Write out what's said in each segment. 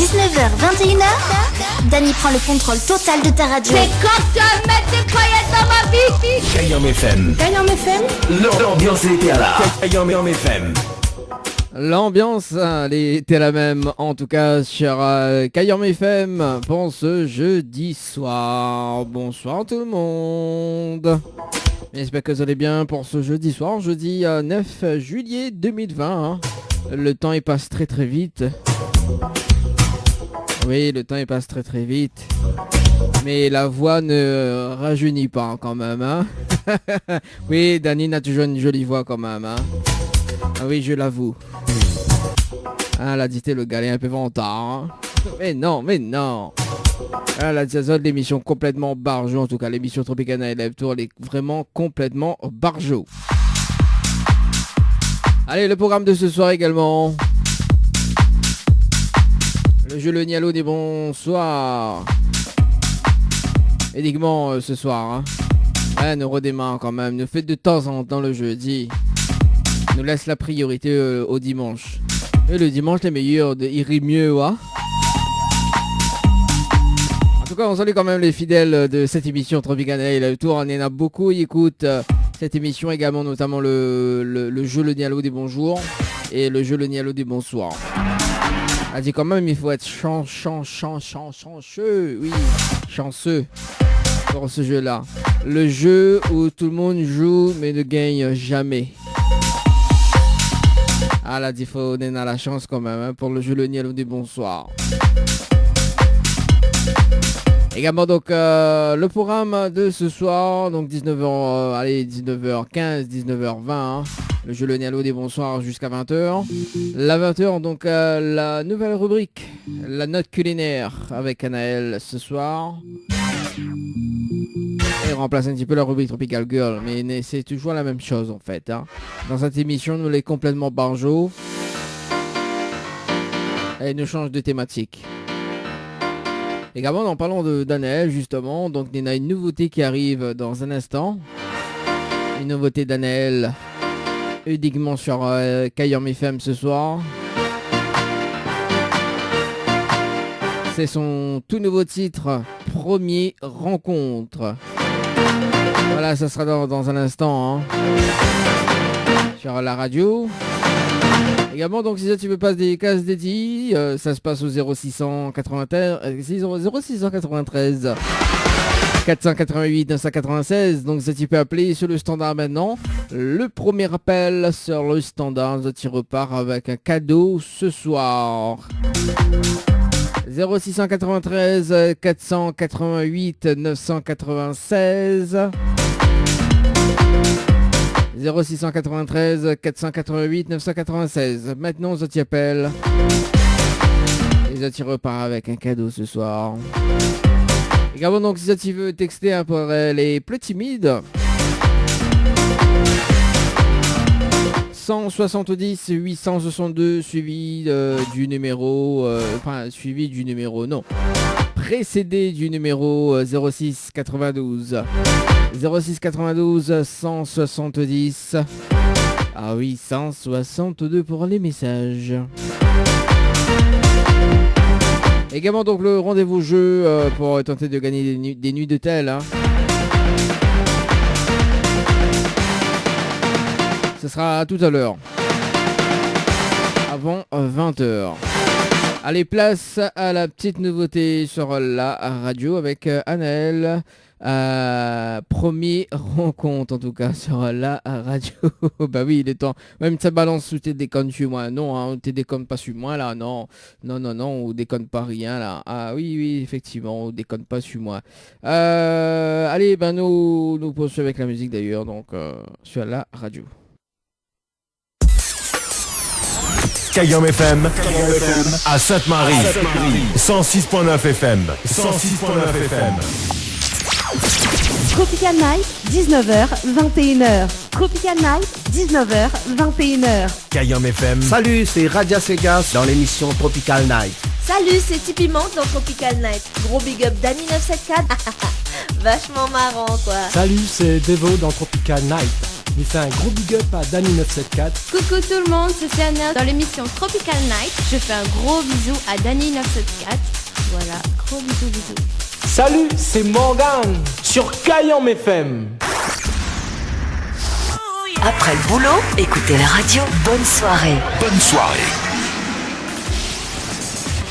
19h, 21h, Dany prend le contrôle total de ta radio. C'est quand tu vas mettre des paillettes dans ma vie. Kayam FM. Kayam FM. L'ambiance était là. Kayam FM. L'ambiance, elle était la même, en tout cas sur Kayam FM pour ce jeudi soir. Bonsoir tout le monde. J'espère que vous allez bien pour ce jeudi soir, jeudi 9 juillet 2020. Hein. Le temps il passe très très vite. Oui, le temps il passe très très vite. Mais la voix ne rajeunit pas quand même. Hein. Oui, Dany a toujours une jolie voix quand même. Hein. Ah oui, je l'avoue. Ah, la dité, le gars est un peu vantard. Hein. Mais non. Ah, la diazo de l'émission complètement barjo. En tout cas, l'émission Tropical Night Live Tour, elle est vraiment complètement barjo. Allez, le programme de ce soir également. Le jeu Le Nialo des bonsoirs. Uniquement ce soir. Hein. Ouais, nous redémarre quand même. Nous fait de temps en temps le jeudi. Nous laisse la priorité au dimanche. Et le dimanche, les meilleurs il rit mieux, ouais. En tout cas, on salue quand même les fidèles de cette émission Tropical Night Live Tour. On en a beaucoup, ils écoutent cette émission également, notamment le jeu Le Nialo des bonjours et le jeu Le Nialo des bonsoirs. Elle dit quand même, il faut être chanceux, oui, chanceux pour ce jeu-là. Le jeu où tout le monde joue mais ne gagne jamais. Ah là, il faut donner la chance quand même hein, pour le jeu Le Nialo des bonsoirs. Également donc le programme de ce soir, donc 19h15, 19h20, hein, le jeu Le Nialo des bonsoirs jusqu'à 20h. La 20h donc la nouvelle rubrique, la note culinaire avec Anaël ce soir. Et remplace un petit peu la rubrique Tropical Girl, mais c'est toujours la même chose en fait. Hein. Dans cette émission, nous l'est complètement barjo. Et nous change de thématique. Également, en parlant d'Anaël, justement, donc il y a une nouveauté qui arrive dans un instant. Une nouveauté d'Anaël, uniquement sur Kayam FM ce soir. C'est son tout nouveau titre, Premier Rencontre. Voilà, ça sera dans un instant, hein, sur la radio. Également, donc, si tu veux passer des cases dédiées, ça se passe au 0693 488 996. Donc, ça tu peux appeler sur le standard maintenant. Le premier appel sur le standard, tu repars avec un cadeau ce soir. 0693 488 996. 0693 488 996. Maintenant, je t'y appelle. Et je t'y repars avec un cadeau ce soir. Également, donc, si tu veux texter hein, pour les plus timides. 170 862 suivi du numéro. Non. Précédé du numéro 06 92. 06 92 170. Ah oui, 162 pour les messages. Également donc le rendez-vous jeu pour tenter de gagner des nuits d'hôtel. Hein. Ce sera tout à l'heure. Avant 20h. Allez, place à la petite nouveauté sur la radio avec Anaël. Premier rencontre en tout cas sur la radio. Bah oui, il est temps. Même ça balance où t'es déconne sur moi. Non, hein, t'es déconne pas sur moi là. Non, on déconne pas rien là. Ah oui, effectivement, on déconne pas sur moi. Allez, ben nous poursuivons avec la musique d'ailleurs, donc sur la radio. Kayam FM à Sainte-Marie. 106.9 FM. 106.9 FM. Tropical Night, 19h, 21h. Tropical Night, 19h, 21h. Kayam FM. Salut, c'est Radia Segas dans l'émission Tropical Night. Salut, c'est Tipeee Monk dans Tropical Night. Gros big up Dany 974. Vachement marrant quoi. Salut, c'est Devo dans Tropical Night. lui fais un gros big up à Dany974. Coucou tout le monde, c'est Anna dans l'émission Tropical Night. Je fais un gros bisou à Dany974. Voilà, gros bisous. Salut, c'est Morgan sur Kayam FM. Après le boulot, écoutez la radio. Bonne soirée. Bonne soirée.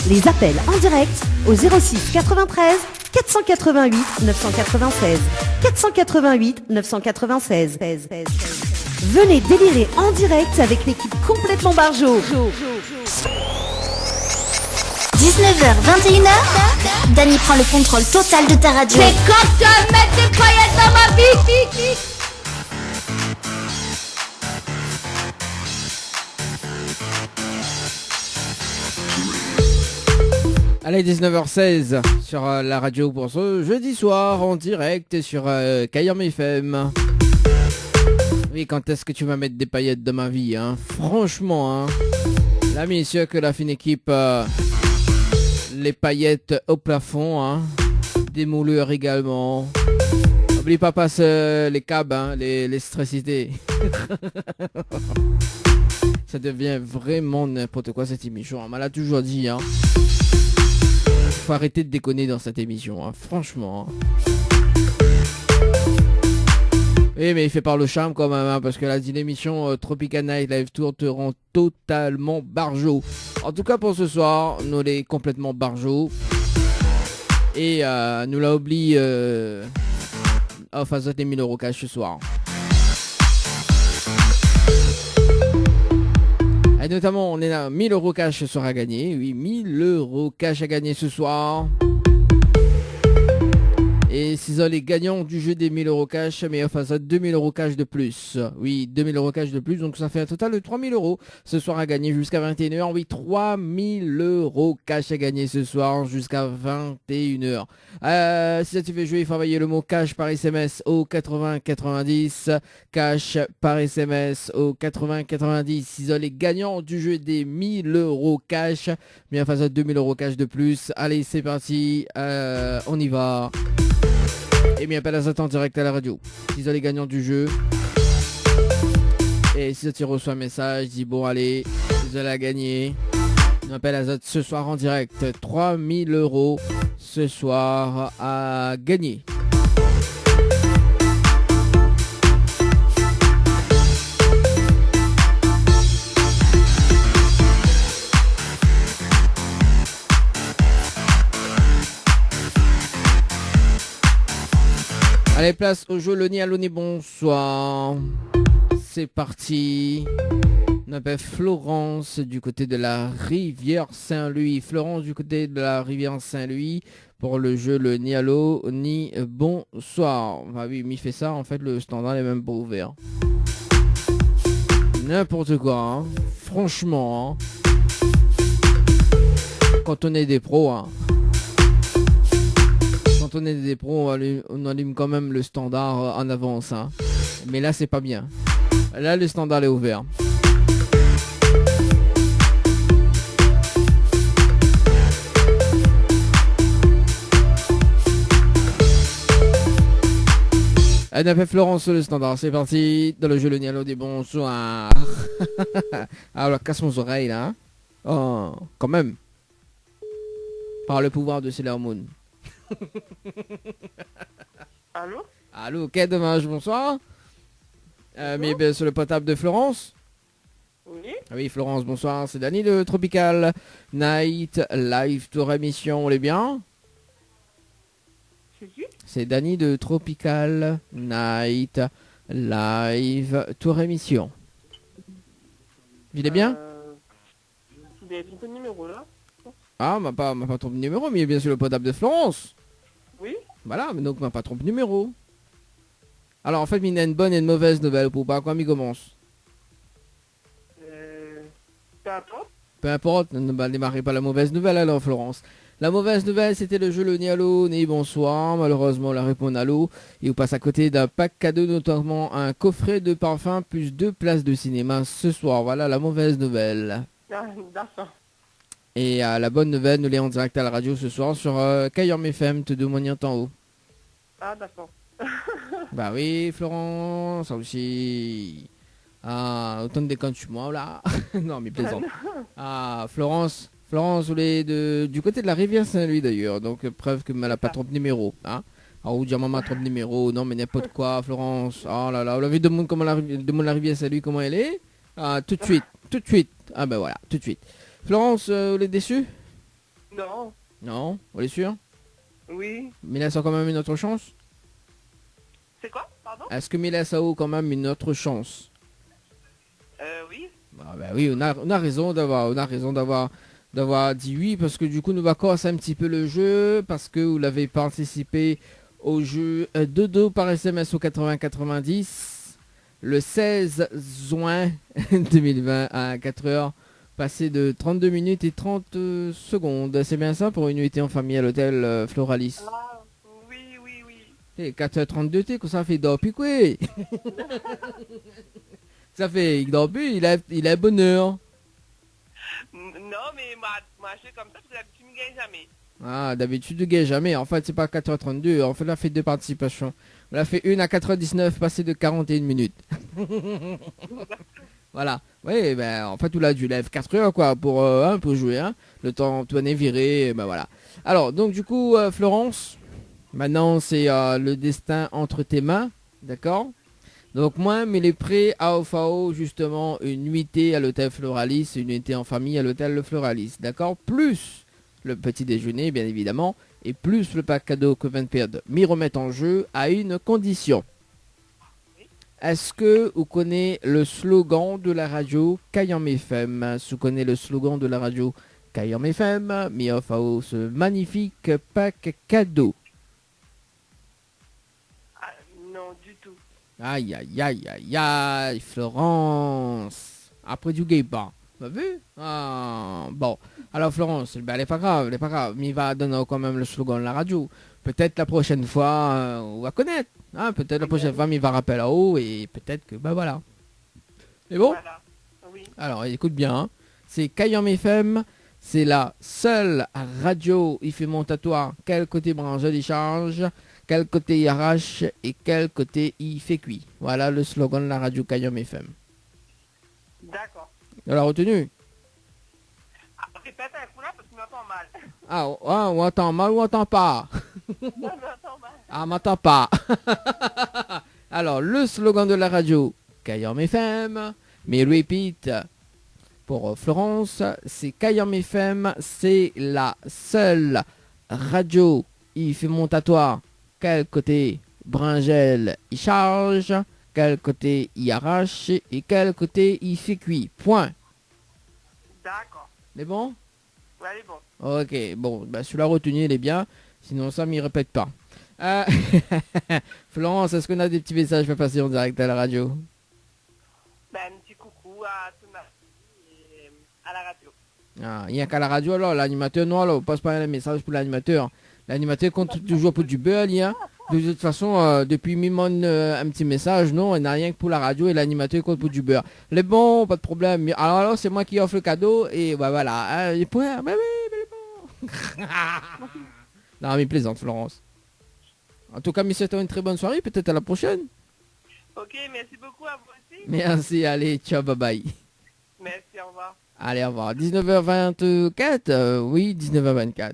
Les appels en direct au 06 93 488 996. 488 996. Venez délirer en direct avec l'équipe complètement barjo. 19h, 21h, Dany prend le contrôle total de ta radio. C'est quand tu vas mettre des paillettes dans ma vie. Allez, 19h16 sur la radio pour ce jeudi soir en direct sur Kayam FM. Oui, quand est-ce que tu vas mettre des paillettes dans ma vie, hein? Franchement, hein. Là, bien sûr que la fine équipe, les paillettes au plafond, hein. Des moulures également. N'oublie pas passe les câbles, hein, les stressités. Ça devient vraiment n'importe quoi cette émission. On m'a toujours dit, hein. Faut arrêter de déconner dans cette émission, hein, franchement. Oui, mais il fait par le charme quand même, hein, parce que là, l'émission Tropical Night Live Tour te rend totalement barjo. En tout cas, pour ce soir, nous l'est complètement barjo. Et nous l'a oublié face à des 1000 € cash ce soir. Et notamment, on est là, 1000 € cash sera gagné. Oui, 1000 € cash à gagner ce soir. Et c'est les gagnants du jeu des 1000 € cash, mais enfin ça 2000 € cash de plus. Oui, 2000 € cash de plus, donc ça fait un total de 3000 € ce soir à gagner jusqu'à 21h. Oui, 3000 € cash à gagner ce soir jusqu'à 21h. Si ça tu veux jouer, il faut envoyer le mot cash par SMS au 8090. Cash par SMS au 8090. Si les gagnants du jeu des 1000 € cash, mais enfin ça 2000 € cash de plus. Allez, c'est parti, on y va. Et bien, appelle Azat en direct à la radio. Ils sont les gagnants du jeu. Et si tu reçois un message, dis bon, allez, vous allez gagner. On appelle Azat ce soir en direct. 3000 € ce soir à gagner. Allez, place au jeu, Loni Aloni, bonsoir. C'est parti. On appelle Florence du côté de la rivière Saint-Louis. Florence du côté de la rivière Saint-Louis pour le jeu le ni allo ni bonsoir. Bah oui, mais il fait ça, en fait le standard est même pas ouvert. N'importe quoi, hein. Franchement, hein. Quand on est des pros, hein. Quand on est des pros, on allume quand même le standard en avance, hein. Mais là c'est pas bien. Là le standard est ouvert. Elle a fait Florence sur le standard, c'est parti dans le jeu le Nialo des bonsoirs. Alors casse mon oreille là, hein. Oh, quand même. Par le pouvoir de Sailor Moon. Allô? Allô, ok, dommage, bonsoir. Mais bien sur le potable de Florence. Oui. Oui, Florence, bonsoir, c'est Dany de Tropical Night Live Tour émission, on est bien? C'est qui? C'est Dany de Tropical Night Live Tour émission. Il est bien? Vous avez trompé de numéro là? Ah, m'a pas trompé de numéro, mais il est bien sur le potable de Florence. Oui. Voilà, mais donc m'a pas trompé de numéro. Alors en fait, il y a une bonne et une mauvaise nouvelle pour pas quand il commence. Peu importe. Peu importe, ne démarrez pas la mauvaise nouvelle alors Florence. La mauvaise nouvelle c'était le jeu le ni allo ni bonsoir. Malheureusement la réponse allo. Il vous passe à côté d'un pack cadeau, notamment un coffret de parfum plus 2 places de cinéma ce soir. Voilà la mauvaise nouvelle. Ah, d'accord. Et la bonne nouvelle, nous l'est en direct à la radio ce soir sur Kayam FM, te demandant en haut. Ah, d'accord. Bah oui, Florence, ça aussi. Ah, autant de déconnes chez moi là. Non, mais plaisante. Ah, Florence, vous êtes du côté de la rivière Saint-Louis d'ailleurs. Donc, preuve que elle n'a pas trop de numéro. Hein. Alors, vous dire maman trop de numéro. Non, mais n'importe quoi, Florence. Oh là là, vous l'avez demandé comment la rivière Saint-Louis, comment elle est. Ah, tout de suite. Ah, ben voilà, tout de suite. Florence, vous êtes déçue? Non. Non, vous êtes sûr? Oui. Mais là, ça a quand même une autre chance. C'est quoi? Pardon? Est-ce que Mila Sao a quand même une autre chance? Oui. Ah bah oui, on a raison d'avoir dit oui, parce que du coup nous va commencer un petit peu le jeu, parce que vous l'avez participé au jeu Dodo par SMS au 80-90 le 16 juin 2020 à 4h, passé de 32 minutes et 30 secondes. C'est bien ça pour une nuitée en famille à l'hôtel Floralis? Ah, oui. Et 4h32, t'es que ça fait d'opi quoi. Ça fait, il dort plus, il a bonheur. Non, mais moi, je fais comme ça parce que d'habitude, je ne gagne jamais. Ah, d'habitude, tu gagnes jamais. En fait, c'est pas 4h32. En fait, on a fait deux participations. On a fait une à 4h19, passé de 41 minutes. Voilà. Oui, ben, en fait, tu l'as dû lève 4h, quoi, pour jouer, hein. Le temps, Antoine est viré, ben voilà. Alors, donc, du coup, Florence, maintenant, c'est le destin entre tes mains. D'accord? Donc moi, mais les prêts à OFAO, justement, une nuitée à l'hôtel Floralis, une nuitée en famille à l'hôtel Le Floralis, d'accord? Plus le petit déjeuner, bien évidemment, et plus le pack cadeau que Van Perd m'y remettent en jeu à une condition. Est-ce que vous connaissez le slogan de la radio Kayam FM? Vous connaissez le slogan de la radio Kayam FM, m'y OFAO ce magnifique pack cadeau. Ah, non, du tout. Aïe, aïe, aïe, aïe, aïe, Florence. Après du gay pas. T'as vu? Ah, bon. Alors, Florence, ben, elle est pas grave. Mais il va donner quand même le slogan de la radio. Peut-être la prochaine fois, on va connaître. Hein? Peut-être la prochaine fois, il va rappeler là-haut et peut-être que, ben voilà. C'est bon? Voilà. Oui. Alors, écoute bien. Hein. C'est Kayam FM. C'est la seule radio, il fait montatoire. Quel côté branche il charge? Quel côté il arrache et quel côté il fait cuit. Voilà le slogan de la radio Kayam FM. D'accord. On l'a retenu. Ah, répète un coup là parce que je m'entends mal. Ah, on entend mal ou on entend pas? Non, je m'entends mal. Ah, on m'entend pas. Alors, le slogan de la radio Kayam FM, mais repeat pour Florence, c'est Kayam FM, c'est la seule radio, il fait montatoire. Quel côté bringel il charge, quel côté il arrache et quel côté il fait cuit. Point. D'accord. C'est bon? Ouais, elle est bon. Ok, bon, bah, celui-là retenu, il est bien. Sinon, ça, m'y répète pas. Florence, est-ce qu'on a des petits messages à passer en direct à la radio? Ben, un petit coucou à tout le monde et à la radio. Ah, il n'y a qu'à la radio, alors l'animateur, non, alors, on passe pas un message pour l'animateur. L'animateur compte toujours pour du beurre, hein. De toute façon, depuis Mimon, un petit message, non, il n'a rien que pour la radio et l'animateur compte pour du beurre. Les bons, pas de problème. Alors, c'est moi qui offre le cadeau et bah, voilà. Et puis, bah, oui, mais les bons. Non, mais plaisante, Florence. En tout cas, mais c'était une très bonne soirée. Peut-être à la prochaine. Ok, merci beaucoup à vous aussi. Merci, allez, ciao, bye bye. Merci, au revoir. Allez, au revoir. 19h24, oui, 19h24.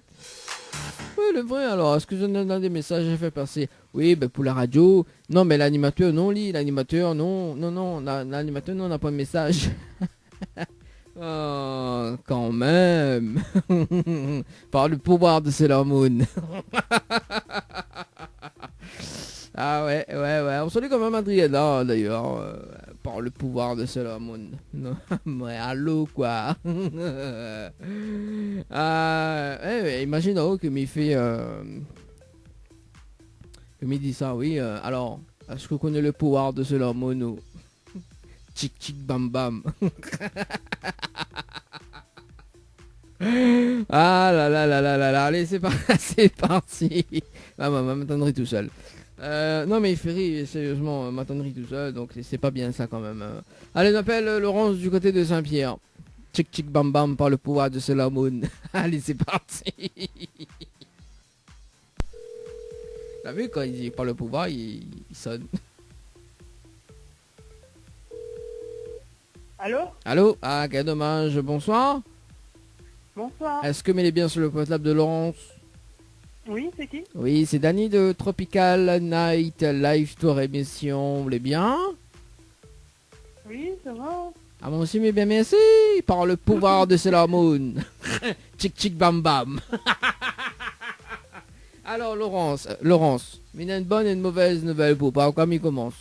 Oui, le vrai, alors, est-ce que je donne des messages, j'ai fait passer? Oui, ben pour la radio. Non, mais l'animateur, non, l'animateur, non, l'animateur, non, on n'a pas de message. Oh, quand même. Par le pouvoir de Sailor Moon. Ah ouais, on salue quand même Adriana, d'ailleurs. Par le pouvoir de Sailor Moon. Non, ouais, allô, quoi. Imagine que m'y fait... que m'y dit ça, oui. Alors, est-ce que vous connaissez le pouvoir de Sailor Moon ou... Tchic tchic bam bam. Ah là là là là là là. Allez, c'est parti. Ah, m'attendrai tout seul. Non mais il fait rire, sérieusement, m'attendrai tout seul, donc c'est pas bien ça quand même. Allez, on appelle Laurence du côté de Saint-Pierre. Tchic tchic bam bam par le pouvoir de Sailor Moon. Allez, c'est parti. La oui, quand il dit par le pouvoir, il sonne. Allô? Allô? Ah, quel dommage, bonsoir. Bonsoir. Est-ce que m'il est bien sur le portable de Laurence? Oui, c'est qui? Oui, c'est Dany de Tropical Night Live Tour émission. Vous voulez bien? Oui, ça va. Ah, moi aussi, mais bien merci. Par le pouvoir de Sailor Moon. Tchic tchic bam bam. Alors, Laurence, mais il y a une bonne et une mauvaise nouvelle pour pas. Comme il commence.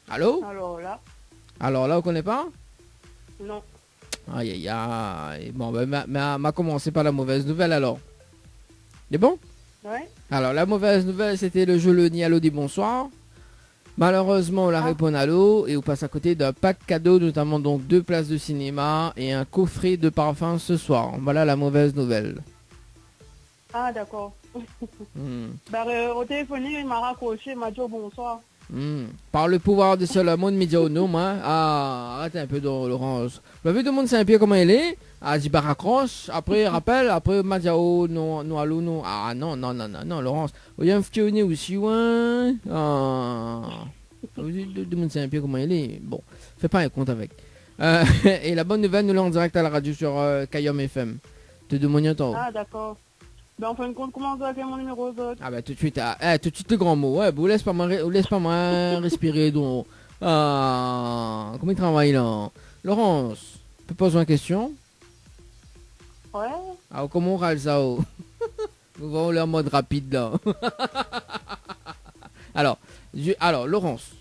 Allô? Alors là, vous connaissez pas? Non. Aïe aïe aïe. Bon, ben, m'a commencé par la mauvaise nouvelle alors. C'est bon? Ouais. Alors, la mauvaise nouvelle, c'était le jeu Le Nialo dit bonsoir. Malheureusement, on la répond à l'eau et on passe à côté d'un pack cadeau, notamment donc 2 places de cinéma et un coffret de parfum ce soir. Voilà la mauvaise nouvelle. Ah, d'accord. Au téléphone, il m'a raccroché, il m'a dit bonsoir. Par le pouvoir de Solomon Médiano, moi. Ah, arrête un peu, Laurence. Vous avez demandé Saint-Pierre comment elle est. Ah, dit bah raccroche. Après, rappelle. Après, m'a dit oh, non, allô, non. Ah, non, Laurence. Il y a un petit aussi, ouais. Ah. Vous demandez Saint-Pierre comment elle est. Bon, fais pas un compte avec. Et la bonne nouvelle, nous l'avons en direct à la radio sur Kayom FM. Te demande ton. Ah, d'accord. Ben, en fin de compte, comment vous avez mon numéro d'autre? Ah, bah, tout de suite, tout de suite, le grand mot. Ouais, vous laisse pas moi respirer, donc. Ah, comment il travaille, là? Laurence, tu peux poser une question? Ouais. Ah, comment on râle ça, oh? Nous allons aller en mode rapide, là. alors, Laurence,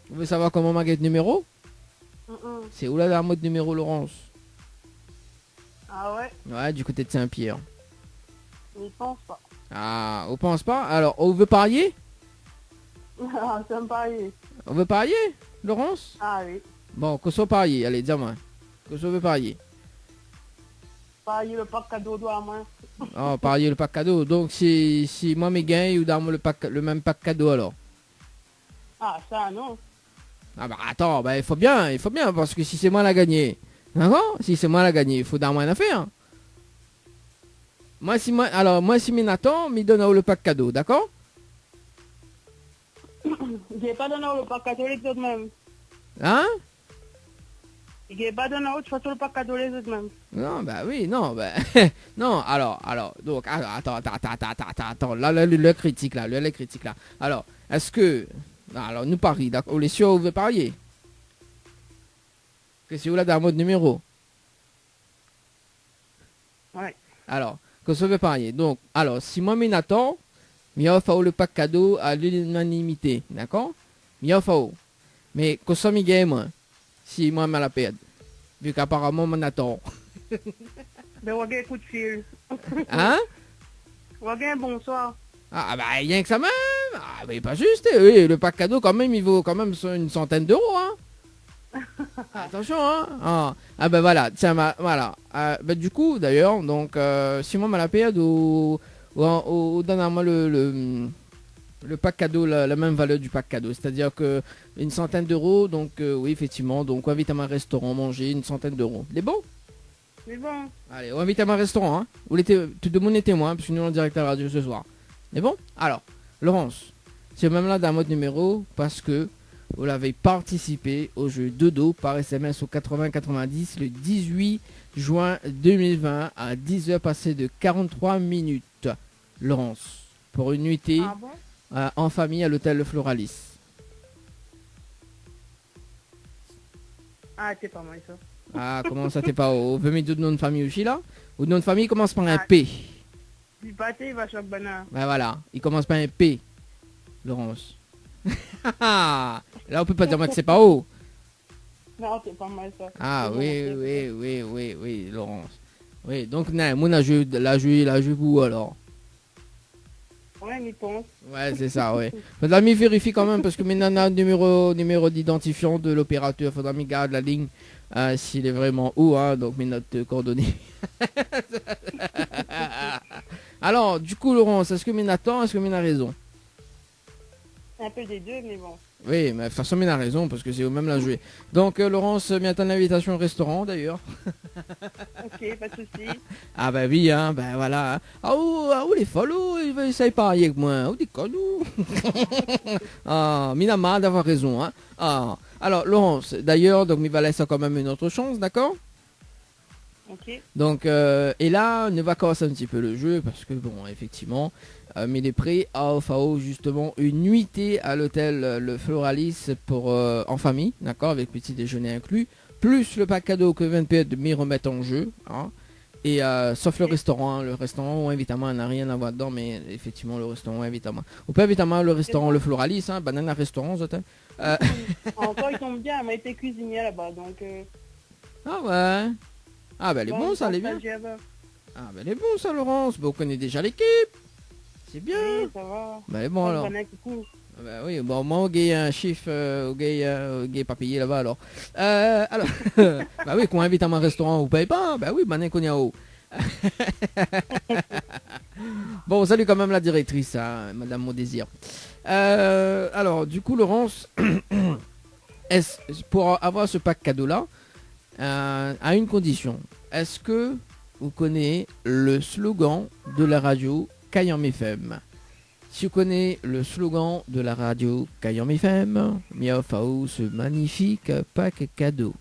vous voulez savoir comment marquer le numéro? C'est où là, la mode numéro, Laurence? Ah ouais? Ouais, du côté de Saint-Pierre. Je pense pas. Ah, on pense pas? Alors, on veut parier? Ah, ça me parier. On veut parier, Laurence? Ah oui. Bon, qu'on soit parier, allez, dis-moi. Qu'on soit veut parier. Parier le pack cadeau doit à moi. Oh, parier le pack cadeau. Donc, si moi mes gains, ou dans le même pack cadeau alors? Ah, ça non. Ah bah attends, bah il faut bien, parce que si c'est moi la gagné, d'accord? Si c'est moi la gagné, il faut dans moi une affaire. Moi si Nathan me donne le pack cadeau, d'accord? J'ai pas donné le pack cadeau les autres même. Hein? J'ai pas donné le pack cadeau les autres même. Non, bah oui, non, bah non, alors, donc, attends, là, le critique là. Alors, est-ce que, alors, nous parie, d'accord, les sûr, vous veut parier? Que c'est où là dans mode numéro? Ouais. Alors, que ça veut parier. Donc, alors, si moi, Nathan, il offre le pack cadeau à l'unanimité, d'accord? Il offre. Mais que ça me gagne, moi, si moi, je la perdre. Vu qu'apparemment, mon Nathan. Ben, on va un coup de fil. Hein? On va un bonsoir. Ah, bah, rien que ça même. Ah, mais pas juste. Oui, le pack cadeau, quand même, il vaut quand même une centaine d'euros, hein. Attention, hein. Ah, ben voilà, tiens, voilà. Ben, du coup, d'ailleurs, donc, si moi, la période ou donne-moi le pack cadeau, la même valeur du pack cadeau. C'est-à-dire que une centaine d'euros, donc, oui, effectivement, donc, on invite à un restaurant manger une centaine d'euros. C'est bon? C'est bon. Allez, on invite à un restaurant, hein. Tout le monde est témoin, puisque nous, on est en direct à la radio ce soir. C'est bon? Alors, Laurence, c'est même là dans mode numéro, parce que vous l'avez participé au jeu Dodo par SMS au 8090 le 18 juin 2020 à 10h passées de 43 minutes. Laurence, pour une nuitée en famille à l'hôtel Le Floralis. Ah, c'est pas mal ça. Ah, comment ça t'es pas? Vous pouvez mettre d'autres noms de famille aussi là? Ou nom de famille commence par un P. Du pâté, il va choc banane. Ben voilà, il commence par un P. Laurence. Là, on peut pas dire moi que c'est pas haut. Non, c'est pas mal ça. Ah oui, Laurence. Oui, donc, moi, la joué vous alors. Ouais, il pense. Ouais, c'est ça, ouais. Faudra m'y vérifier quand même, parce que maintenant, on a le numéro d'identifiant de l'opérateur. Faudra m'y garder la ligne, s'il est vraiment où, hein, donc mes notes coordonnées. Alors, du coup, Laurence, est-ce que Nathan, est-ce que Mina a raison? Un peu des deux, mais bon. Oui, mais de toute façon, il a raison, parce que c'est eux-mêmes la jouer. Donc, Laurence, bientôt l'invitation au restaurant, d'ailleurs. Ok, pas de soucis. Ah bah oui, hein, ben voilà. Hein. Ah où les follow, ils veulent essayer de parier avec moi. Oh, des conneaux. Ah, Minama d'avoir raison, hein. Ah. Alors, Laurence, d'ailleurs, donc, il va laisser quand même une autre chance, d'accord? Ok. Donc, et là, on va commencer un petit peu le jeu, parce que, bon, effectivement... mais il est prêt à offrir justement une nuitée à l'hôtel Le Floralis pour en famille, d'accord, avec petit déjeuner inclus, plus le pack cadeau que 20 de m'y remettre en jeu, hein, et sauf le restaurant, évidemment, n'a rien à voir dedans, mais effectivement le restaurant évidemment. On peut évidemment le restaurant Le Floralis, hein, banana restaurant, Encore il tombe bien, elle m'a été cuisinière là-bas, donc. Ah ouais. Ah ben elle est bon ça, elle est bien. Là-bas. Ah ben elle est bon ça, Laurence. Ben, on connaît déjà l'équipe. C'est bien. Oui, ça va. Ben elle est bon alors. Ah bah oui, bon, moi, au gay un chiffre, au gay pas payé là-bas alors. Alors, bah oui, qu'on invite à mon restaurant, vous payez pas, bah oui, maintenant qu'on y a haut. Bon, salut quand même la directrice, hein, Madame Mon-Désir. Alors, du coup, Laurence, pour avoir ce pack cadeau-là, à une condition, est-ce que vous connaissez le slogan de la radio Kayam FM? Si vous connaissez le slogan de la radio Kayam FM, Miaofao, ce magnifique pack cadeau.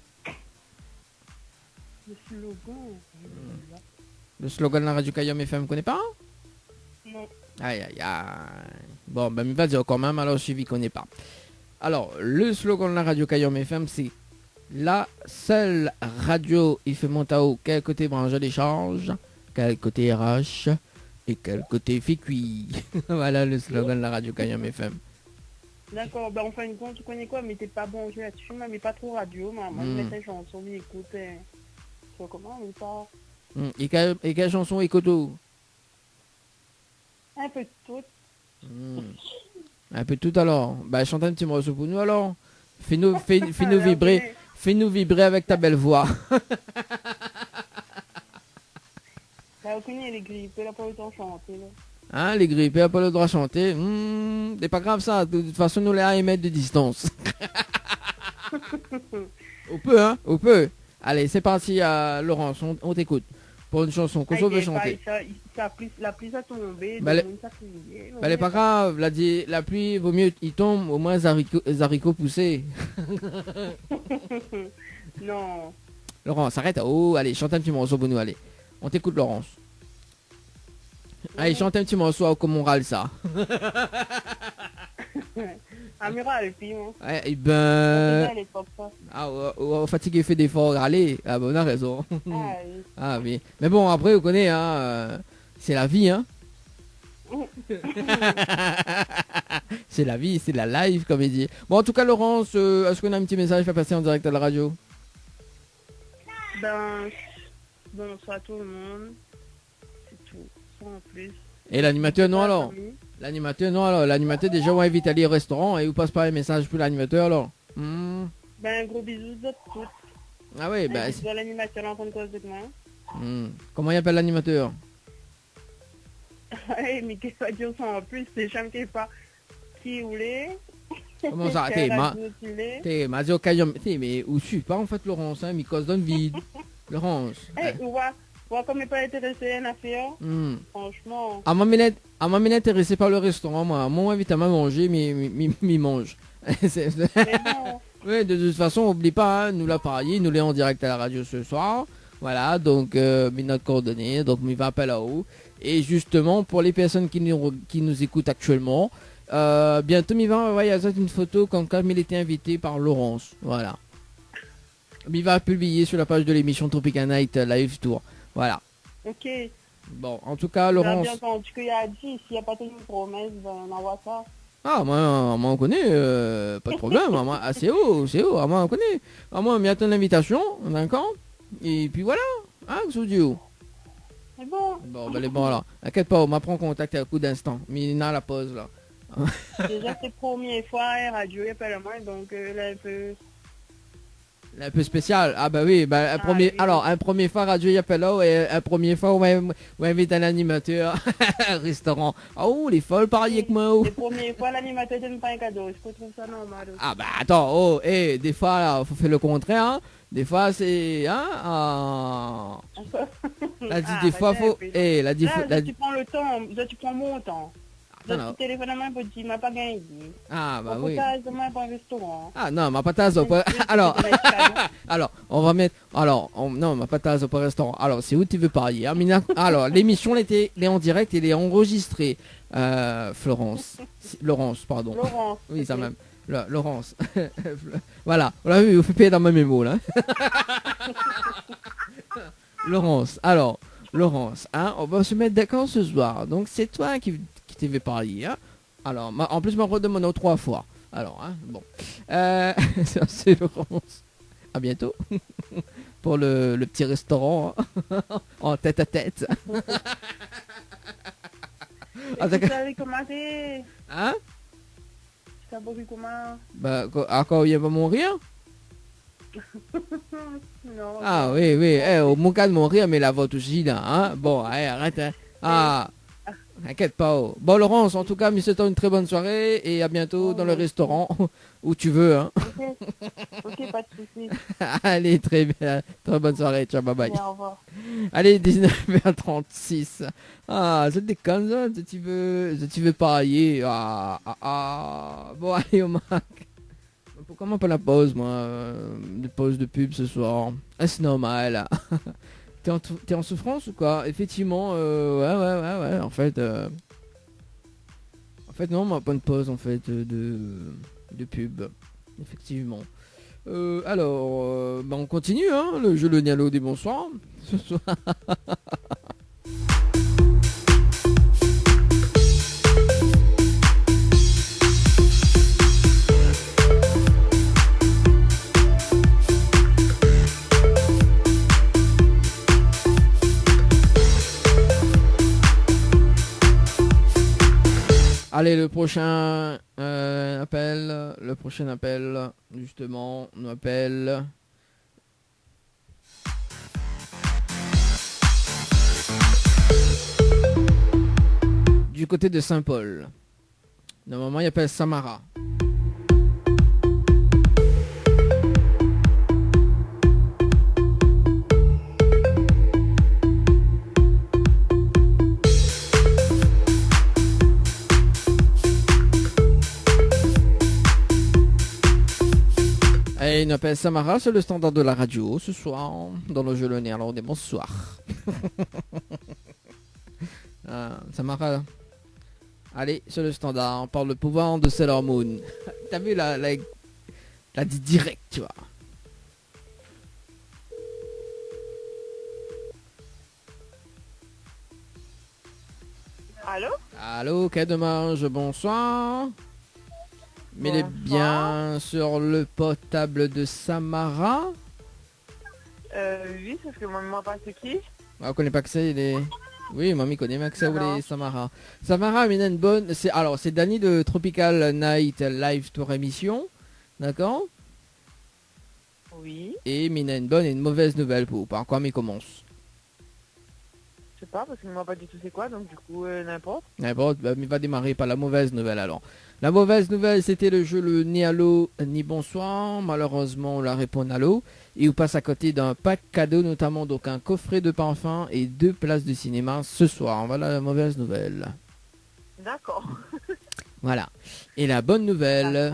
Le slogan. Le slogan de la radio Kayam FM, vous ne connaissez pas? Non. Aïe aïe aïe. Bon, ben, il va dire quand même, alors suivi connaît pas. Alors, le slogan de la radio Kayam FM, c'est la seule radio il fait montao, quel côté branche d'échange, quel côté RH. Et quel côté fait cuit. Voilà le slogan de la radio Kayam FM. D'accord, ben en fin de compte, tu connais quoi, mais t'es pas bon jeu là-dessus, mais pas trop radio, moi je mettais chanson, mais écoute, comment, mais pas... Et quelle chanson écoute-tu? Un peu de tout. Un peu de tout alors. Bah chante un petit morceau pour nous alors. Fais-nous vibrer. Fais-nous vibrer avec ta belle voix. Bah, aucune, elle est grippée, elle a pas le temps de chanter, là. Hein, les grippés n'ont pas le droit de chanter. C'est pas grave ça, de toute façon nous les à 1 mètre de distance. On peut, hein, on peut. Allez, c'est parti, Laurence, on t'écoute. Pour une chanson, qu'on veut chanter. La pluie a tombé, bah, elle est pas grave, la pluie vaut mieux il tombe, au moins les haricots poussés. Non. Laurence, arrête. Oh, allez, chante un petit morceau pour nous, allez. On t'écoute, Laurence. Allez, chante un petit morceau comme on râle ça. Amiral, puis moi. Ouais, et ben... Ah, fatigué fait d'efforts, râler. Ah, ben, on a raison. Ah, oui. Ah, oui. Mais bon, après, vous connaissez, hein, c'est la vie, hein. C'est la vie, c'est la live, comme il dit. Bon, en tout cas, Laurence, est-ce qu'on a un petit message à passer en direct à la radio? Ben, bonsoir à tout le monde. C'est tout, sans en plus. Et l'animateur, non, alors? L'animateur, non, alors. L'animateur, déjà, on invite à aller au restaurant et vous passe pas un message pour l'animateur, alors. Ben, un gros bisou de toutes. Ah oui, ben... bisou à l'animateur en train cause de moi. Comment il appelle l'animateur? Ouais, mais qu'est-ce que ça dire sans en plus, c'est jamais qu'il pas qui voulait. Comment ça? T'es dit au Kayam. Mais où suis pas en fait, Laurence, hein, mais cause d'un vide. Laurence. Voir comme il n'est pas intéressé à une affaire. Franchement. À ma minute intéressé par le restaurant, moi invite à manger, mais mange. Oui, de toute façon, oublie pas, hein, nous l'a parié, nous l'est en direct à la radio ce soir. Voilà, donc notre coordonnée, donc il va appeler là-haut. Et justement, pour les personnes qui nous écoutent actuellement, bientôt il va envoyer une photo comme il était invité par Laurence. Voilà. Il va publier sur la page de l'émission Tropical Night Live Tour. Voilà. Ok. Bon, en tout cas, Laurence... Bien entendu qu'il a dit, s'il n'y a pas tenu une promesse, ben, on envoie ça. Ah, moi on connaît, pas de problème. Moi, c'est haut. Moi, on connaît. Moi, on m'y attend l'invitation, d'accord. Et puis voilà. Hein, Xudio. C'est bon. Bon, ben, les bons, alors. T'inquiète pas, on m'apprend contact à un coup d'instant. Mais il a la pause, là. Déjà, c'est la première fois à la radio, il n'y a pas le moins, donc là, elle peut... Un peu spécial. Ah bah oui, bah un premier fois Radio Yapello et un premier fois on invite un animateur restaurant. Oh, les folles pareil avec moi. Oh. Les premières fois l'animateur donne pas un cadeau, je trouve ça normal. Ah bah attends, des fois là, faut faire le contraire. Hein. Des fois c'est des fois faut tu prends le temps, tu prends mon temps. Tu téléphones à moi pour dire m'a pas gagné. Ah bah oui. Pas un restaurant. Ah non, ma patate alors on va mettre non, ma patate au restaurant. Alors c'est où tu veux parier hein, Mina. Alors l'émission elle est en direct, elle est enregistrée. Laurence, pardon. Laurence. Oui, ça même. Laurence. Voilà, on l'a vu, vous faites payer dans ma mémo là. Laurence, hein, on va se mettre d'accord ce soir. Donc c'est toi qui t'avais parié. Hein. Alors, en plus, je m'en redemande 3 fois. Alors, hein, bon. C'est Laurence. À bientôt. Pour le petit restaurant hein, en tête à tête. Tu savais comment c'est? Hein? Tu savais comment? Bah, quand il va mourir? Non. Ah oui, au mon cas de mourir, mais la vôtre aussi là, hein. Bon, allez, arrête, hein. Ah, t'inquiète pas. Oh. Bon, Laurence, en tout cas, mais c'est une très bonne soirée et à bientôt dans le restaurant où tu veux, hein. Ok, pas de soucis. Allez, très bien, très bonne soirée, ciao, bye bye. Bien, au revoir. Allez, 19h36. Ah, ça déconne ça, si tu veux parier. Bon, allez, au Mac. Pourquoi moi pas la pause, moi de pause de pub ce soir. Ah, c'est normal. T'es en souffrance ou quoi? Effectivement, ouais. En fait, non, on n'a pas une pause en fait de pub. Effectivement. Alors, on continue, hein, le jeu Le Nialo des bonsoirs. Ce soir. Allez, le prochain appel, justement, on appelle... du côté de Saint-Paul. Normalement, il appelle Samara. Et il appelle Samara, c'est le standard de la radio ce soir, dans le jeu Le Nez. Alors, bonsoir. Samara, allez, c'est le standard, par le pouvoir de Sailor Moon. T'as vu la dit direct, tu vois. Allô, quai de Marge, bonsoir. Mais il est bien sur le portable de Samara. Oui, parce que moi, pas ce qui. On connaît pas que c'est, il est... Oui, mamie connaît Max et Samara. Samara, mais une bonne... C'est Dani de Tropical Night Live Tour émission. D'accord? Oui. Et Mina une bonne et une mauvaise nouvelle pour vous. Par quoi mais commence? Je sais pas, parce que je ne vois pas du tout c'est quoi, donc du coup, n'importe. N'importe, mais va démarrer par la mauvaise nouvelle alors. La mauvaise nouvelle, c'était le jeu le ni allô ni bonsoir. Malheureusement, on la répond allô. Et on passe à côté d'un pack cadeau, notamment donc un coffret de parfum et 2 places de cinéma ce soir. Voilà la mauvaise nouvelle. D'accord. Voilà. Et la bonne nouvelle,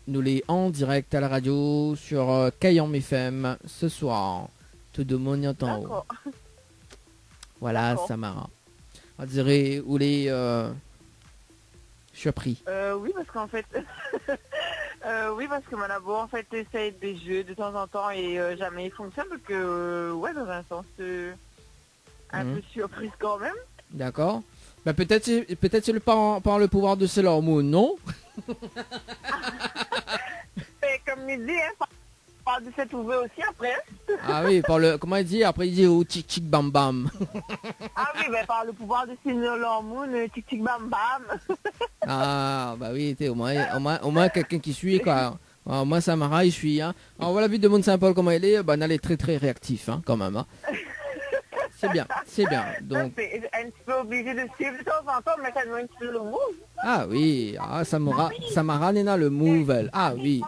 nous l'est en direct à la radio sur Cayenne FM ce soir. Tout de monde y entend. Voilà, Samara. On dirait où les... surpris. Oui, parce qu'en fait... oui, parce que mon labo, en fait, essaye des jeux de temps en temps et jamais il fonctionne. Donc, ouais, dans un sens, un peu surprise quand même. D'accord. Bah, peut-être c'est le par le pouvoir de Sailor Moon, non? Et comme il dit, hein, par de cette ouvert aussi après. Ah oui, par le... Comment il dit? Après, il dit oh, tic tic bam bam. Ah oui, ben par le pouvoir de Sailor Moon, tic tic bam bam. Ah, bah oui, au moins quelqu'un qui suit, quoi. Alors, moi, Samara, je suis... Hein. Alors, voilà la ville de Mont-Saint-Paul, comment elle est. Elle est très, très réactive, hein, quand même. Hein. C'est bien, c'est bien. Donc... C'est un petit peu obligé de suivre de temps en temps, mais ça doit être sur le move. Ah oui, Samara, Nena, le move, elle. Ah oui.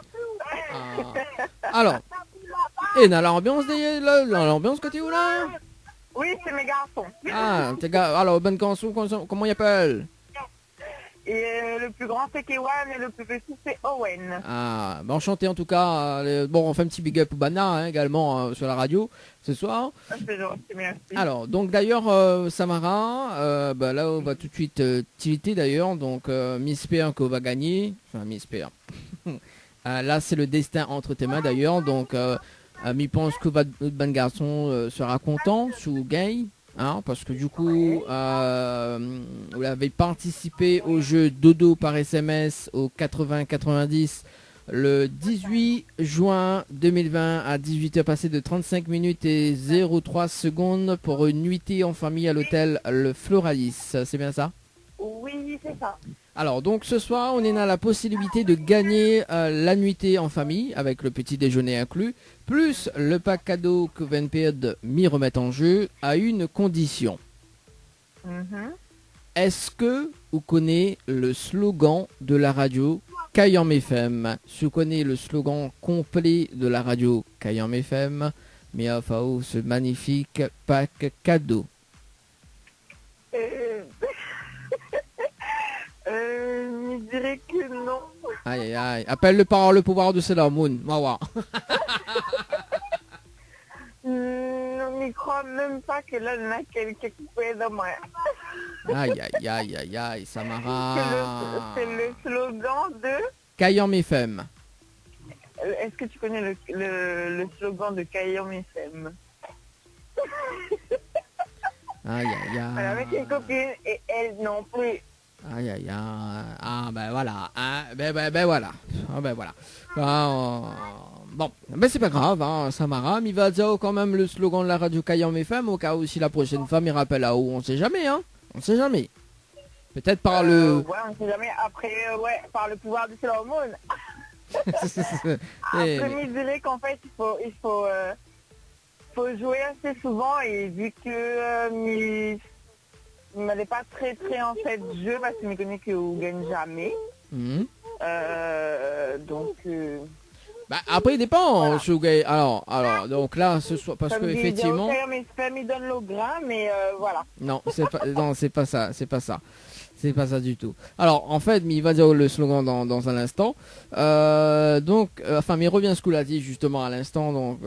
Alors, et dans l'ambiance que tu es où là? Oui, c'est mes garçons. Ah, tes gars, alors, bonne canson, comment il appelle? Et le plus grand c'est Kewan et le plus petit c'est Owen. Ah, enchanté en tout cas. Bon, on fait un petit big up au Bana hein, également sur la radio ce soir. C'est gentil, merci. Alors, donc d'ailleurs, Samara, là on va tout de suite tilter d'ailleurs. Donc, Miss Pierre qu'on va gagner. Enfin, Miss Pierre. Là, c'est le destin entre tes mains d'ailleurs. Donc, mi pense que votre bon garçon sera content sous gay. Hein, parce que du coup, vous avez participé au jeu Dodo par SMS au 80-90 le 18 juin 2020 à 18h passé de 35 minutes et 03 secondes pour une nuitée en famille à l'hôtel Le Floralis. C'est bien ça? Oui, c'est ça. Alors donc ce soir on est dans la possibilité de gagner la nuitée en famille avec le petit déjeuner inclus, plus le pack cadeau que VNPD m'y remet en jeu à une condition. Est-ce que vous connaissez le slogan de la radio Kayam FM? Si vous connaissez le slogan complet de la radio Kayam FM, mais enfin ce magnifique pack cadeau. Je dirais que non. Aïe aïe aïe. Appelle le pouvoir de Sailor Moon. On va voir. On n'y croit même pas que là, il y en a quelqu'un qui peut être dans moi. Aïe aïe aïe aïe aïe, Samara. C'est le slogan de... Kayam FM. Est-ce que tu connais le slogan de Kayam FM? Aïe aïe aïe. Avec une copine et elle non plus. Aïe aïe aïe. Ah ben voilà. Hein. Ben voilà. Ah ben voilà. Bon, ben c'est pas grave, hein, Samara. Mais il va dire quand même le slogan de la radio Kayam FM au cas où si la prochaine femme il rappelle à où, on sait jamais, hein. On sait jamais. Peut-être par le... Ouais, on sait jamais. Après, par le pouvoir du Sailor Moon. Après, je dirais qu'en fait, il faut jouer assez souvent et vu que... il m'allait pas très en fait jeu parce qu'il me connaît que vous gagne jamais. Donc bah après il dépend. Voilà. Alors donc là ce soir parce que effectivement mes familles donnent le grain mais voilà. Non, c'est pas ça. C'est pas ça du tout. Alors, en fait, il va dire le slogan dans un instant. Mais il revient ce qu'on a dit justement à l'instant, donc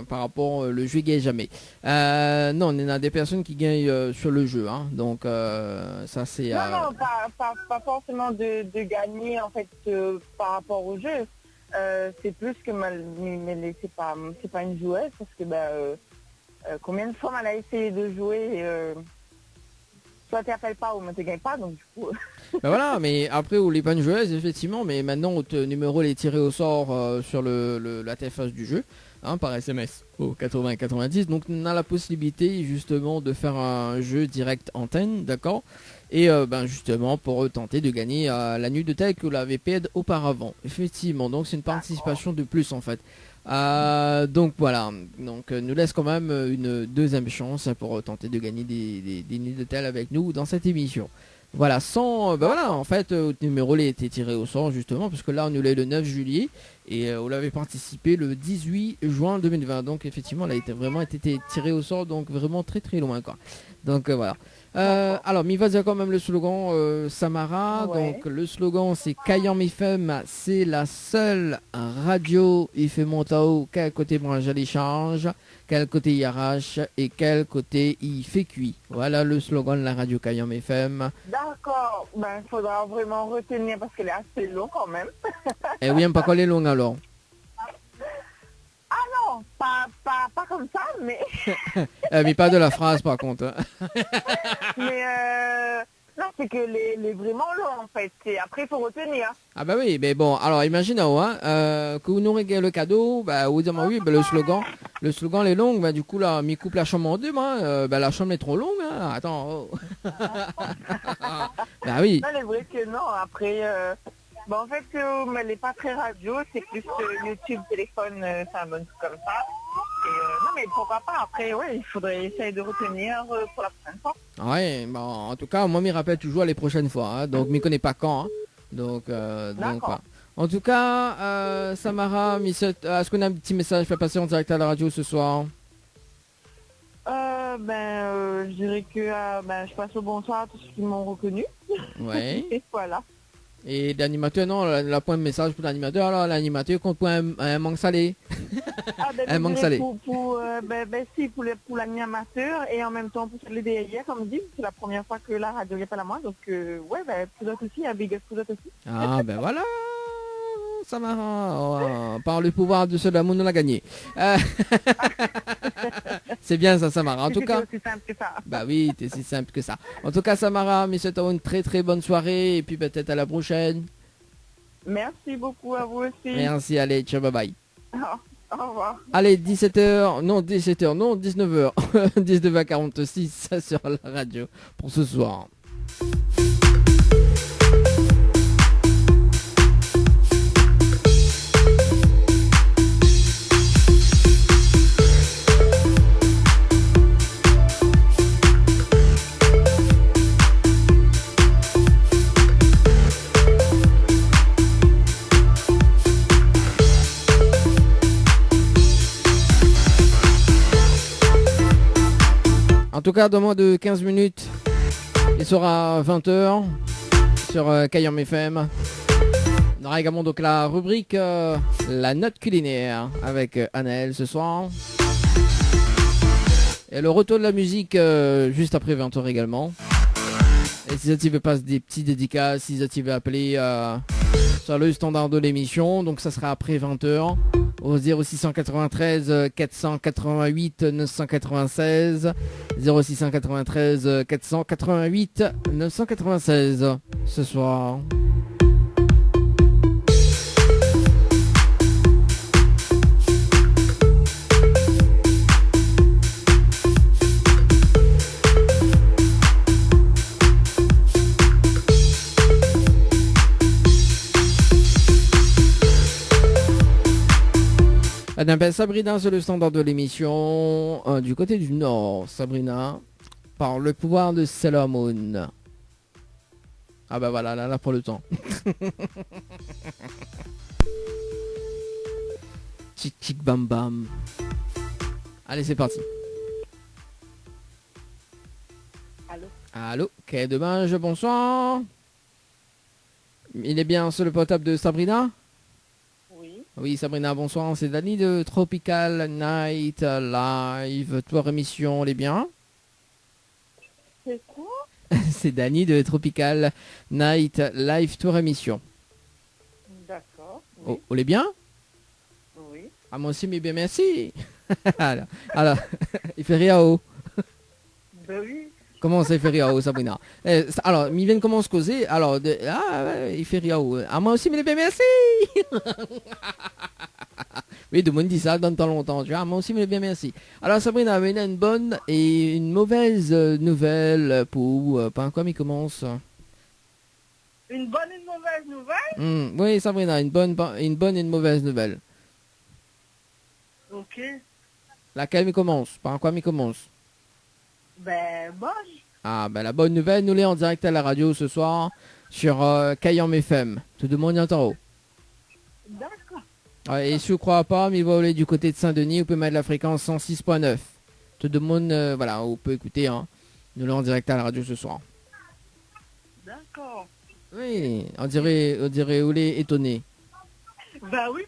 par rapport le jeu gagne jamais. Non, on a des personnes qui gagnent sur le jeu, hein. Donc ça c'est. Non, pas forcément de gagner en fait par rapport au jeu. C'est plus que c'est pas une joueuse parce que combien de fois elle a essayé de jouer. Soit tu n'appelles pas ou ne te gagne pas, donc du coup... Ben voilà, mais après, on les bonnes joueuses, effectivement, mais maintenant, votre numéro est tiré au sort sur la TF1 du jeu, hein, par SMS au 80-90, donc on a la possibilité, justement, de faire un jeu direct antenne, d'accord? Et justement, pour tenter de gagner la nuit de tel que vous l'avez payé auparavant. Effectivement, donc c'est une participation de plus, en fait. Donc voilà, donc nous laisse quand même une deuxième chance pour tenter de gagner des nuits d'hôtel avec nous dans cette émission. Voilà, en fait, votre numéro a été tiré au sort justement, parce que là on est le 9 juillet et on l'avait participé le 18 juin 2020. Donc effectivement, elle a vraiment été tiré au sort, donc vraiment très très loin quoi. Donc voilà. Alors, il va dire quand même le slogan Samara. Ouais. Donc le slogan c'est Kayam FM, c'est la seule radio il fait Montao, quel côté branche à l'échange, quel côté il arrache et quel côté il fait cuit. Voilà le slogan de la radio Kayam FM. D'accord, il faudra vraiment retenir parce qu'elle est assez longue quand même. Et oui, pas qu'elle est longue alors. Ah non, pas comme ça, mais... mais pas de la phrase par contre. Mais non, c'est que les vraiment long en fait. Et après, il faut retenir. Ah bah oui, mais bon, alors imaginons que vous nous régalez le cadeau, vous dites, oui, le slogan est long, du coup là, mi coupe la chambre en deux, la chambre est trop longue, hein. Attends. Bah oui. Non, c'est vrai que non, après... Bah, en fait, mais elle n'est pas très radio, c'est plus YouTube, téléphone, c'est un bon truc comme ça. Et, non, mais pourquoi pas, après, ouais, il faudrait essayer de retenir pour la prochaine fois. Ouais, bon, en tout cas, moi, m'y rappelle toujours les prochaines fois, hein, donc m'y connais pas quand. Hein. Donc, voilà. En tout cas, Samara, est-ce qu'on a un petit message à passer en direct à la radio ce soir? Je dirais que je passe au bonsoir à tous ceux qui m'ont reconnu. Ouais. Et voilà. Et l'animateur, non, la point de message pour l'animateur, alors l'animateur compte pour un manque salé. Un manque salé. Pour l'animateur et en même temps pour les DIA, comme dit, c'est la première fois que la radio n'est pas la moi, donc ouais, pour d'autres aussi, un big up pour d'autres aussi. Ah ben voilà, Samara, par le pouvoir de ce l'amour, on l'a gagné. C'est bien ça, Samara. En tout cas, c'est aussi simple que ça. Bah oui, c'est si simple que ça. En tout cas, Samara, mais c'est une très très bonne soirée et puis peut-être à la prochaine. Merci beaucoup à vous aussi. Merci, allez, ciao, bye bye. Au revoir. Allez, 19h, non, 19h, 19h46 sur la radio pour ce soir. En tout cas, dans moins de 15 minutes, il sera 20h sur Kayam FM. On aura également donc la rubrique La note culinaire avec Anaël ce soir. Et le retour de la musique juste après 20h également. Et si tu veux passer des petits dédicaces, si tu veux appeler sur le standard de l'émission, donc ça sera après 20h. Au 0693 488 996 0693 488 996 ce soir. Sabrina, c'est le standard de l'émission du côté du Nord. Sabrina, par le pouvoir de Sailor Moon. Ah bah voilà, là pour le temps. Tchic tchic bam bam. Allez, c'est parti. Allô, quai de Binge, bonsoir. Il est bien sur le portable de Sabrina? Oui, Sabrina, bonsoir, c'est Dani de Tropical Night Live. Toi, émission, elle est bien? C'est quoi? C'est Dani de Tropical Night Live Tour émission. D'accord. Oui. Oh, on est bien? Oui. Ah, moi aussi, mais bien merci. alors, il fait rire haut. Ben oui. Comment ça, il fait rire haut, Sabrina? Alors, il vient de commencer à causer. Alors, il fait rire haut. Ah, moi aussi, mais bien merci. Oui, tout le monde dit ça dans tant longtemps. Tu vois, moi aussi, mais bien merci. Alors, Sabrina, il a une bonne et une mauvaise nouvelle pour... par quoi il commence? Une bonne et une mauvaise nouvelle? Oui, Sabrina, une bonne et une mauvaise nouvelle. Ok. Laquelle il commence? Par quoi il commence? Ben, bonne. Ah, ben la bonne nouvelle, nous l'est en direct à la radio ce soir sur Kayam FM. Tout le monde y entend haut. D'accord. Et si vous ne croyez pas, mais vous allez du côté de Saint-Denis, vous pouvez mettre la fréquence 106.9. Tout le monde, voilà, vous pouvez écouter. Hein. Nous l'est en direct à la radio ce soir. D'accord. Oui, on dirait où est étonné. Ben oui.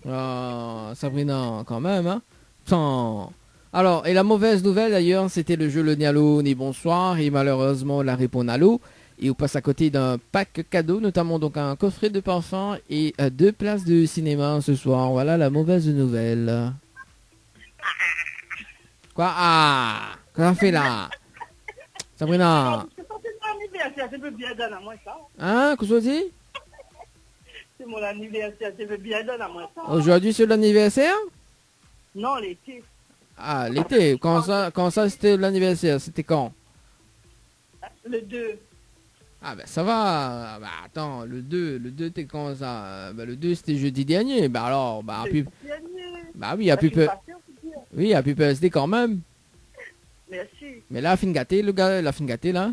Ah, Sabrina, quand même, hein. Tant... Alors, et la mauvaise nouvelle d'ailleurs, c'était le jeu Le Ni Allô Ni Bonsoir, et malheureusement la réponse Allô, et on passe à côté d'un pack cadeau, notamment donc un coffret de parfum et 2 places de cinéma ce soir. Voilà la mauvaise nouvelle. Quoi? Ah, qu'est-ce qu'on fait là? Sabrina. C'est pas mon anniversaire, je veux bien donner à moi ça. Hein, qu'est-ce que tu dis? C'est mon anniversaire, je veux bien donner à moi ça. Aujourd'hui c'est l'anniversaire? Non, l'été. Ah, l'été. Quand ça c'était l'anniversaire? C'était quand? Le 2. Ah bah ça va. Bah attends, le 2 t'es quand ça? Bah le 2 c'était jeudi dernier. Bah alors, bah plus... Bah oui, il y a plus peu. Oui, il y a plus PSD quand même. Merci. Mais là, fin gâté, le gars, la fin gâté là.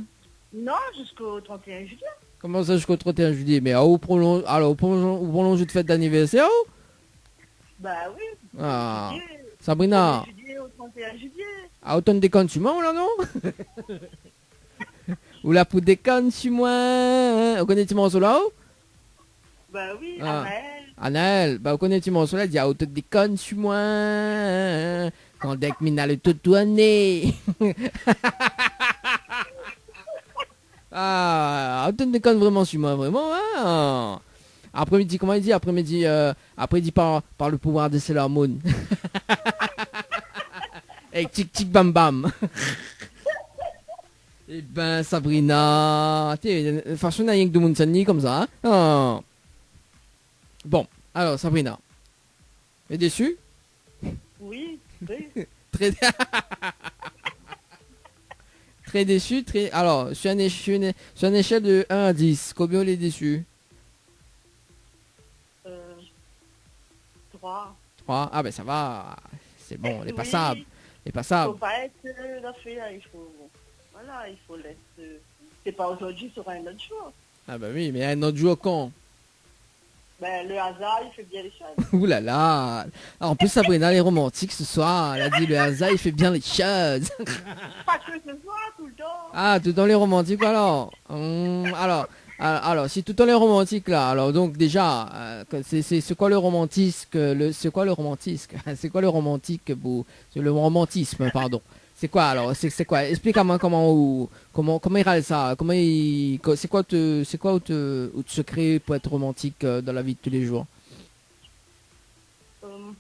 Non, jusqu'au 31 juillet. Comment ça jusqu'au 31 juillet? Mais où prolonge de fête d'anniversaire? Bah oui. Ah, Juillet. Sabrina. Juillet au 31 juillet. Ah, autant de déconnes sur moi, là, non? Ou la poudre déconne sur moi? Vous connaissez mon solo là? Bah oui, Ah. Anaël. Anaël, bah vous connaissez mon solo là? Il dit ah, autant de déconne sur moi. Quand dès que mina le tout tourné. Ah, autant de déconne vraiment sur moi, vraiment, hein? Après-midi, comment il dit? Après-midi, après-midi par le pouvoir de Sailor Moon. Et tic tic bam bam. Eh ben Sabrina, de toute façon, il n'y a rien que de Moonsani comme ça. Hein? Oh. Bon, alors Sabrina, es déçu? Oui, oui. Très très déçu, très... Alors, sur une échelle de 1 à 10, combien on est déçu? 3. 3. Ah ben ça va, c'est bon, on est Oui. passable. On est Il passable. faut pas être la fille, il faut... Voilà, il faut l'être... C'est pas aujourd'hui, ce sera un autre jour. Ah bah oui, mais un autre jour quand? Ben, le hasard, il fait bien les choses. Ouh là là. Ah, en plus Sabrina, elle est romantique ce soir. Elle a dit le hasard, il fait bien les choses. Pas que ce soit, tout le temps. Ah, tout dans les romantiques alors. Alors, si tout dans les romantiques là, alors donc déjà, c'est quoi le romantisme, c'est quoi le romantisme, c'est quoi le romantique pour, c'est le romantisme, pardon. C'est quoi alors, c'est quoi? Explique-moi comment il râle ça, c'est quoi votre secret pour être romantique dans la vie de tous les jours? Mon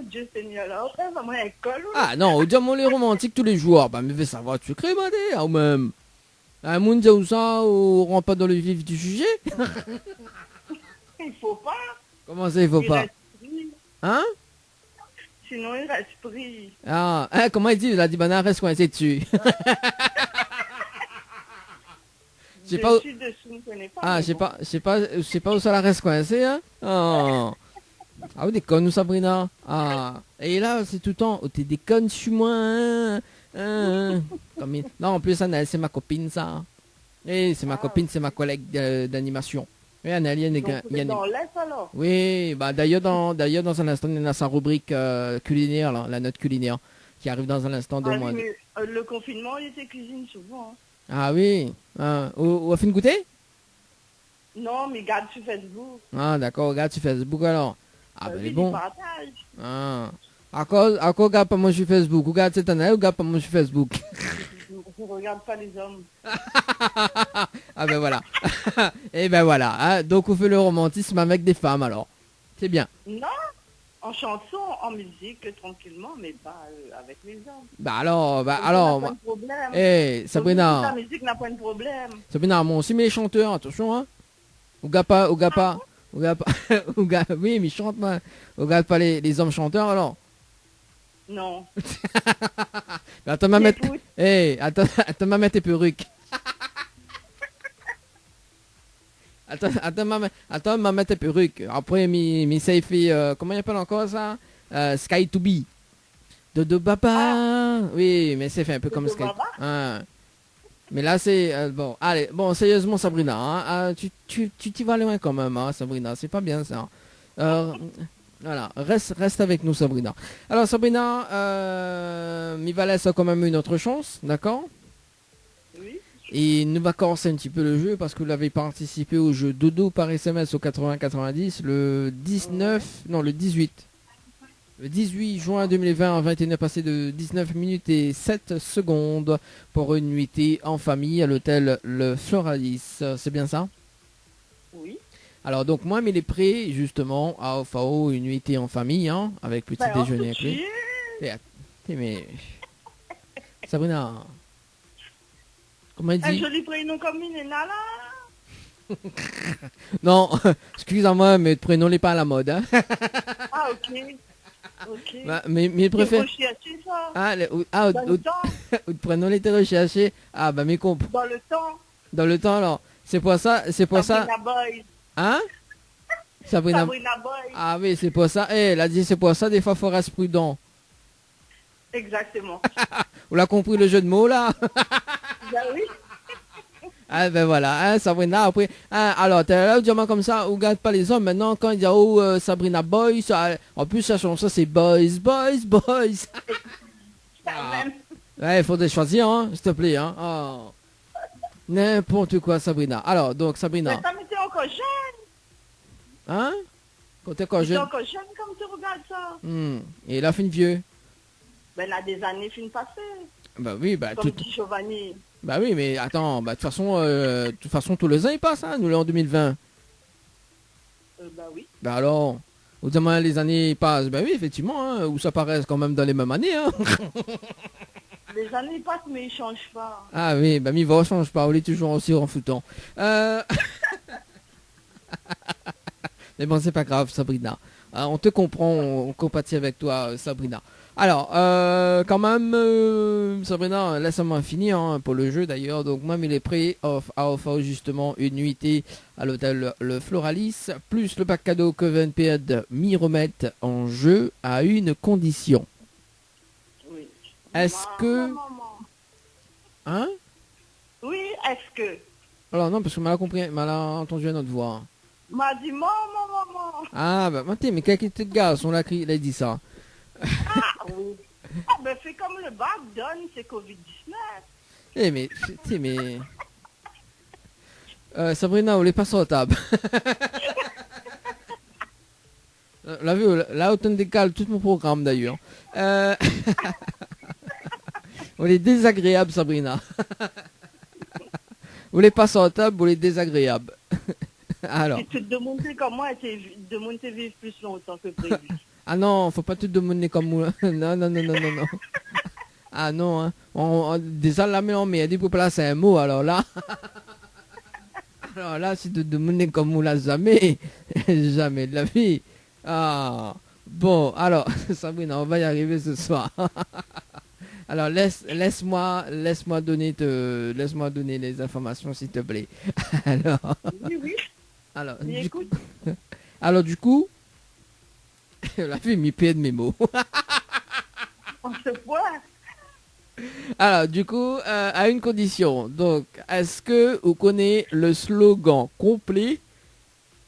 Dieu Seigneur, là, après, vraiment, école. Ah non, dis-moi les romantiques tous les jours, bah mais fais savoir tu secret, madé, ou même. Un monde où ça, on rentre pas dans le vif du sujet. Il faut pas. Comment ça, il faut pas? reste pris. Hein? Sinon, il reste pris. Ah, hein, comment il dit? Il a dit, banane reste coincé dessus. Je sais pas où... Dessus, dessous, je ne connais pas. Ah, mais je sais bon. je sais pas où ça la reste coincé, hein? Oh. Ah, vous déconne, nous, Sabrina. Ah. Et là, c'est tout le temps, oh, t'es déconne sur moi, hein? Comme non, en plus, Anaël, c'est ma copine, ça. Et c'est ma copine, c'est ma collègue d'animation. Oui, Anaël, il y a Donc, vous êtes dans l'Est, alors? Oui, bah d'ailleurs dans un instant, il y a sa rubrique culinaire, là, la note culinaire, qui arrive dans un instant de Ah, moi. oui, mais le confinement, il était cuisine souvent. Hein. Ah oui. On a fait une goûter? Non, mais garde sur Facebook. Ah d'accord, regarde sur Facebook alors. Ah ben Oui, elle est du bon. partage. Ah. À cause, regarde pas moi sur Facebook. Regarde cette année, regarde pas moi sur Facebook. Je ne regarde pas les hommes. Ah ben voilà. Et ben voilà. Hein. Donc on fait le romantisme avec des femmes alors. C'est bien. Non, en chanson, en musique, tranquillement, mais pas avec les hommes. Bah alors, Ça n'a pas de problème. Eh, Sabrina. La musique n'a pas de problème. Sabrina, moi aussi mais les chanteurs, attention hein. Regarde pas. Oui, mais chante moi. Regarde pas les hommes chanteurs alors. Non. Mais attends, ma mettre. Écoute. Attends, ma mettre tes perruques. Attends, ma mettre tes perruques. Après, ça y fait, comment il appelle encore ça? Sky to be. Dodo Baba. Oui, mais c'est fait un peu comme Sky. Ah. Mais là, c'est, bon, allez, bon, sérieusement, Sabrina, hein, tu t'y vas loin quand même, hein, Sabrina, c'est pas bien ça. Voilà, reste avec nous, Sabrina. Alors, Sabrina, il va laisser quand même une autre chance, d'accord? Oui. Et nous va commencer un petit peu le jeu parce que vous avez participé au jeu Dodo par SMS au 80-90 le 18. Le 18 juin 2020 à 21h passé de 19 minutes et 7 secondes pour une nuitée en famille à l'hôtel Le Floralis. C'est bien ça? Oui. Alors donc moi, il est prêt justement à OFAO une nuitée en famille, hein, avec petit déjeuner inclus. Mais Sabrina, comment il Un dit? joli prénom comme Minena là. Non, excusez-moi, mais le prénom n'est pas à la mode. Hein. Ah ok. Ok. Bah, mais il préfère. Recherché, ça. Ah, Dans le temps. le prénom était recherché. Ah bah mes comp. Dans le temps. Dans le temps, alors. C'est pour ça. Sabrina Boy. Hein? Sabrina Boy. Ah oui, c'est pour ça. Elle a dit c'est pour ça, des fois, faut rester prudent. Exactement. Vous l'avez compris le jeu de mots, là? Ben oui. Ah ben voilà, hein, Sabrina, après... Hein, alors, t'es là, diamant comme ça, on regarde pas les hommes. Maintenant, quand il dit, oh, Sabrina Boy, ça, en plus, ça chanson, c'est Boys. Ah. Ouais, il faudrait choisir, hein, s'il te plaît, hein. Oh. N'importe quoi, Sabrina. Alors, donc, Sabrina. Mais ça m'était encore jeune. Hein? Quand t'es encore J'étais jeune. encore jeune comme tu regardes ça. Et la fin vieux. Ben là, des années fin passées. Bah oui, bah comme dit Giovanni. Bah oui, mais attends, bah de toute façon, tous les ans ils passent, hein, nous là en 2020. Bah oui. Bah alors, au moins les années passent, bah oui, effectivement, hein, où ça paraît quand même dans les mêmes années, hein. Les années passent, mais ils changent pas. Ah oui, bah mi va, change pas, on est toujours aussi en foutant. Mais bon, c'est pas grave, Sabrina. On te comprend, on compatit avec toi, Sabrina. Alors, quand même, Sabrina, laisse-moi finir hein, pour le jeu d'ailleurs. Donc, moi, il est prêt à offrir justement une nuitée à l'hôtel Le Floralis, plus le pack cadeau que VNPD m'y remettent en jeu à une condition. Oui. Est-ce que... Hein? Oui, est-ce que... Alors non, parce que mal entendu à notre voix. M'a dit maman. Ah, bah, mais quelqu'un de garçon, on l'a dit ça. Ah oui. Ah ben c'est comme le bac donne, c'est Covid-19. Eh mais, Sabrina, on les passe sur la table. Là, autant décale tout mon programme d'ailleurs. On est désagréable, Sabrina. Vous les passe sur la table, vous les désagréable. Alors. Si tu te demandais comment de monter vivre plus longtemps que prévu. Ah non, faut pas tout demander comme moi. Non. Ah non, hein. Déjà là, mais on met des pour placer un mot, alors là. Alors là, si tu demander comme moi, là, jamais de la vie. Ah, bon, alors, Sabrina, on va y arriver ce soir. Alors, laisse-moi donner les informations, s'il te plaît. Alors. Oui. Alors, du coup, la fille m'y perd mes mots. On se voit. Alors, du coup, à une condition. Donc, est-ce que vous connaissez le slogan complet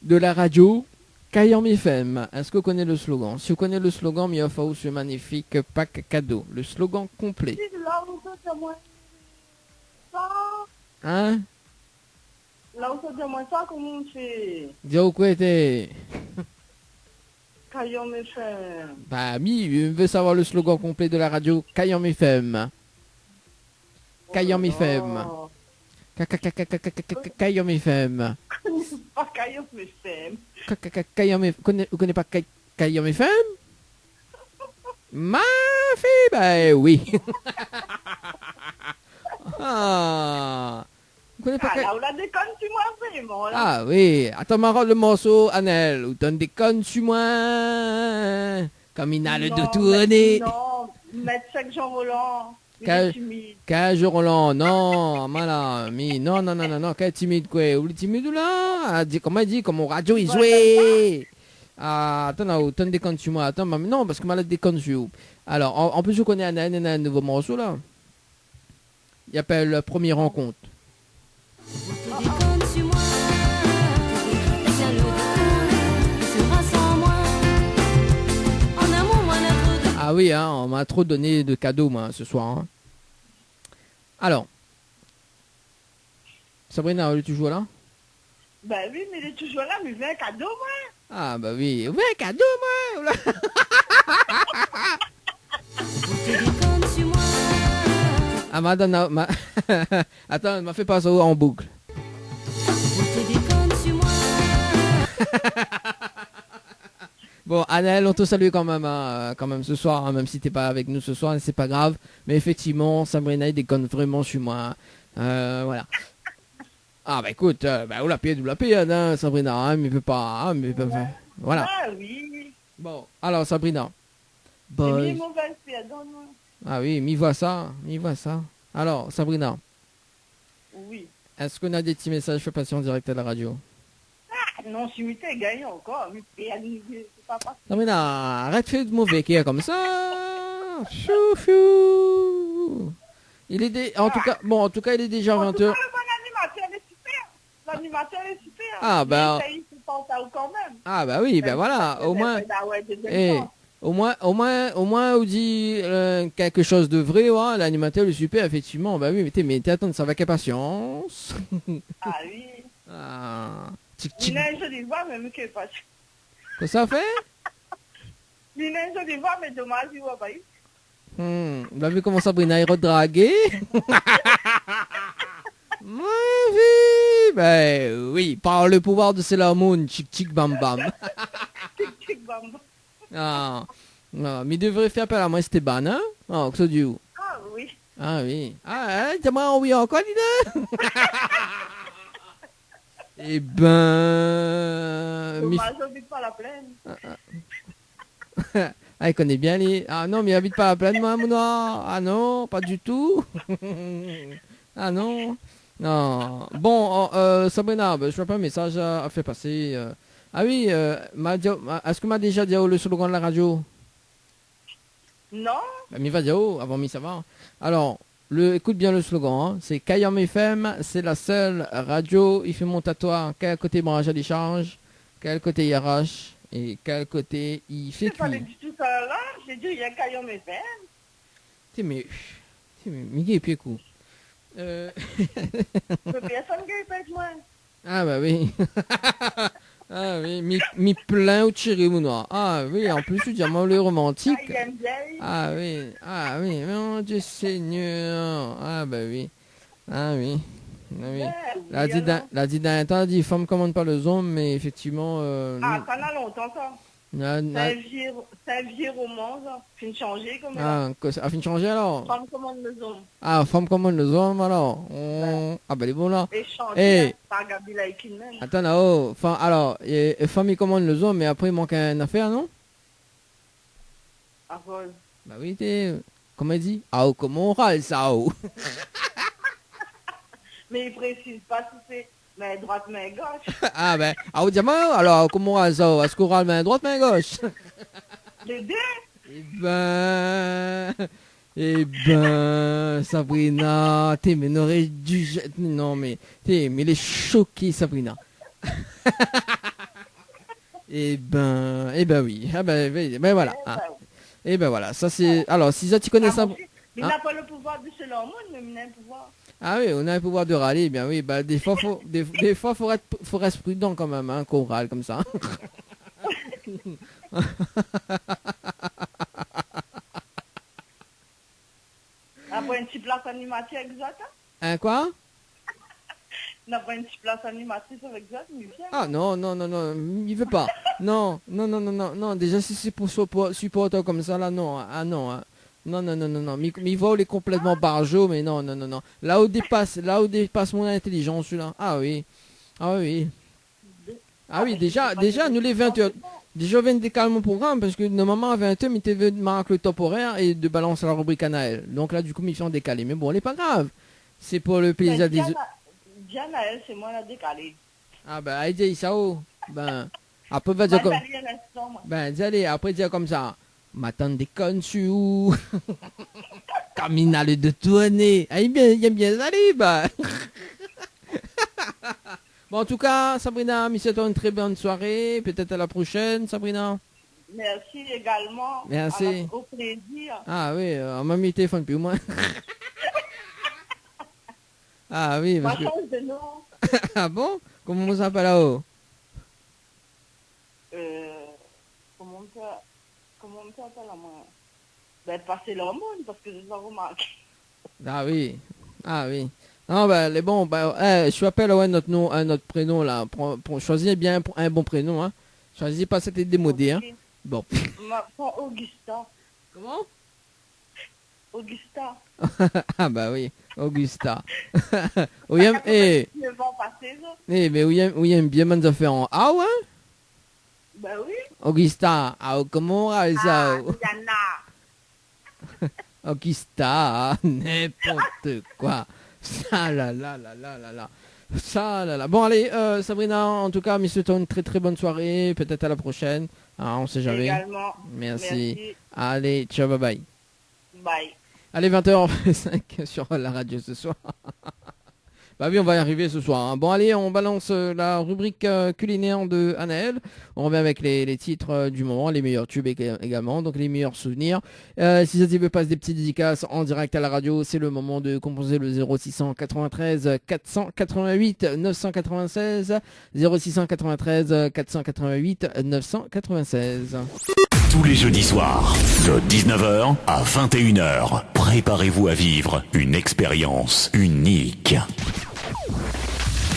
de la radio Kayam FM? Est-ce que vous connaissez le slogan? Si vous connaissez le slogan, il offre ce magnifique pack cadeau. Le slogan complet. Hein? Là où ça demande ça, comment on fait? Dis-moi quoi était? Kayam FM. Bah, je veux savoir le slogan complet de la radio Kayam FM. Kayam FM. Kayam FM. Pas Kayam FM. Vous connaissez pas Kayam FM? Ma fille, bah oui. Ah. Vous connaissez pas là, on a déconne sur moi vraiment. Là. Ah oui. Attends, m'arrête le morceau, Annelle. Ou t'en déconnes sur moi. Comme il a le dos tourné. Non, mettre 5 Jean Roland. Cage Roland, non, malin, non, quel timide quoi, ou le timide là, comment il dit, comme au radio il jouait. Ah, attends, autant déconne sur moi, attends, non, parce que malade déconne sur. Alors, en plus je connais un nouveau morceau là. Il appelle Première rencontre. Ah oui, hein, on m'a trop donné de cadeaux moi ce soir. Hein. Alors, Sabrina, elle est toujours là? Bah oui, mais elle est toujours là, mais veut un cadeau moi. Ah bah oui, veut un cadeau moi. Ah madame, attends, elle m'a fait passer en boucle. Bon, Annelle, on te salue quand même ce soir, hein, même si t'es pas avec nous ce soir, c'est pas grave. Mais effectivement, Sabrina, il déconne vraiment sur moi. Voilà. Ah bah écoute, on la paye, hein, Sabrina, hein, mais il peut pas, voilà. Ah oui. Bon, alors Sabrina. Boy. Ah oui, m'y voit ça. Alors, Sabrina. Oui. Est-ce qu'on a des petits messages fait passer en direct à la radio? Non, je suis gagnant encore. Mais c'est pas passé. Sabrina, arrête de faire de mauvais qui est comme ça. Chou, chou. En tout cas, il est déjà 20h. L'animateur est super. L'animateur est super. Ah, bah. Il se pense à vous quand même. Ah, bah oui, ben voilà. Au moins. Au moins, on dit quelque chose de vrai, ouais, l'animateur est super, effectivement. Bah oui, mais t'attends, ça va avec patience. Ah oui. Ah. Il a une jolie voix, mais que pas. Qu'est-ce que ça fait? Il a une jolie voix, mais dommage, il voit pas. Vous avez vu comment Sabrina est redraguée? Oui, ben oui, par le pouvoir de Sailor Moon, tchic tchic bam bam. Tchic tchic bam bam. Ah, mais il devrait faire appel à moi, Esteban, hein? Ah, que ça dit où? Ah oui. Ah oui. Ah, hein, dis-moi, oui, encore, dis-le. Eh ben... Dommage, j'habite pas la plaine. Ah, il connaît bien les... Ah non, mais il habite pas la plaine, moi, mon noir. Ah non, pas du tout. Ah non. Non. Bon, Sabrina, je vois pas un message à faire passer. Ah oui, est-ce que m'a déjà dit le slogan de la radio? Non. Bah, mais va dire avant mi ça va. Alors, écoute bien le slogan, hein. C'est Kayam FM, c'est la seule radio, il fait mon tatouage, quel côté branche à décharge, quel côté il arrache, et quel côté il fait cuire. C'est pas du tout ça là, j'ai dit il y a Kayam FM. Mais Miguel puis coup. Personne qui répète moi. Ah bah oui. Ah oui, mi plein au tiré mon noir. Ah oui, en plus tu dis moi le romantique. Ah oui, mon Dieu Seigneur. Ah bah oui. Ah oui. Ah oui. La dit d'un temps, dit femme commande pas les hommes, mais effectivement. Ah, ça n'a longtemps ça. C'est un vieux roman, ça. Fin de changer comme ça. Ah, fin de changer alors? Femme commande les hommes. Ah, femme commande les hommes alors. Ah, ben les bons là. Et changer par Gabi Laikin même. Attends là-haut. Alors, femme il commande les hommes, mais après il manque une affaire, non? Ah, vol. Bah oui, comment il dit? Ah, comment on râle ça, oh. Mais il précise pas si c'est main droite, main gauche. Ah ben, ah, diamant, alors comment on râle ça? Est-ce qu'on râle main droite, main gauche? Les deux? Eh ben, Sabrina, mais n'aurait dû... Non, mais elle est choquée, Sabrina. Eh ben oui. Ah ben voilà. Eh ben voilà, ça c'est... Alors, si ça tu connais ça... Il n'a pas le pouvoir de se l'homme, mais il a le pouvoir. Ah oui, on a le pouvoir de râler, bien oui. Bah, des fois, faut rester prudent quand même, hein, qu'on râle comme ça. Après une petite place animatrice exacte? Hein, quoi? On a pas une petite place animatrice avec ça, Ah non, il veut pas. Non, déjà si c'est pour supporter comme ça, là, non. Ah non, hein. Non. Mi vol est complètement barjot, mais non. Là où dépasse mon intelligence, celui-là. Ah oui. Ah oui, déjà, nous les 20h. Déjà, on vient de décaler mon programme parce que normalement à 20h, il était venu marquer le top horaire et de balancer la rubrique à Naël. Donc là, du coup, il fait en décalé. Mais bon, elle est pas grave. C'est pour le plaisir des autres. Naël, c'est moi la décalé. Ah ben, allez, ça oh. Ben, après, va dire comme... Ben, allez, après, dire comme ça. M'attendre des connes sur... Caminale de tournée. Ah, il aime bien aller, bah. Bon, en tout cas, Sabrina, je souhaite une très bonne soirée. Peut-être à la prochaine, Sabrina. Merci également. Merci. Au plaisir. Ah oui, on m'a mis le téléphone plus ou moins. Ah oui, parce que... de nom. Ah bon? Comment on s'appelle là-haut? Comment on s'appelle à moi? Ben, passer l'hormone, parce que je l'ai remarqué. Ah oui. Non, ben, les bons, je appelle notre nom, notre prénom, là. Choisissez bien un bon prénom, hein. Choisissez pas cette démodée, hein. Bon. Augusta. Comment? Augusta. Ah bah oui, Augusta. Mais oui, aime bien mes affaires en A, ouais? Ben oui. Augusta, comment on a ça? Augusta, n'importe quoi. Ça là. Ça là. Bon allez, Sabrina, en tout cas, Miss une très très bonne soirée. Peut-être à la prochaine. On sait jamais. Également. Merci. Allez, ciao, bye bye. Bye. Allez, 20h05 sur la radio ce soir. Bah oui, on va y arriver ce soir. Hein. Bon, allez, on balance la rubrique culinaire de Anaël. On revient avec les titres du moment, les meilleurs tubes également, donc les meilleurs souvenirs. Si ça ne veut pas des petites dédicaces en direct à la radio, c'est le moment de composer le 0693 488 996. 0693 488 996. Tous les jeudis soirs, de 19h à 21h, préparez-vous à vivre une expérience unique.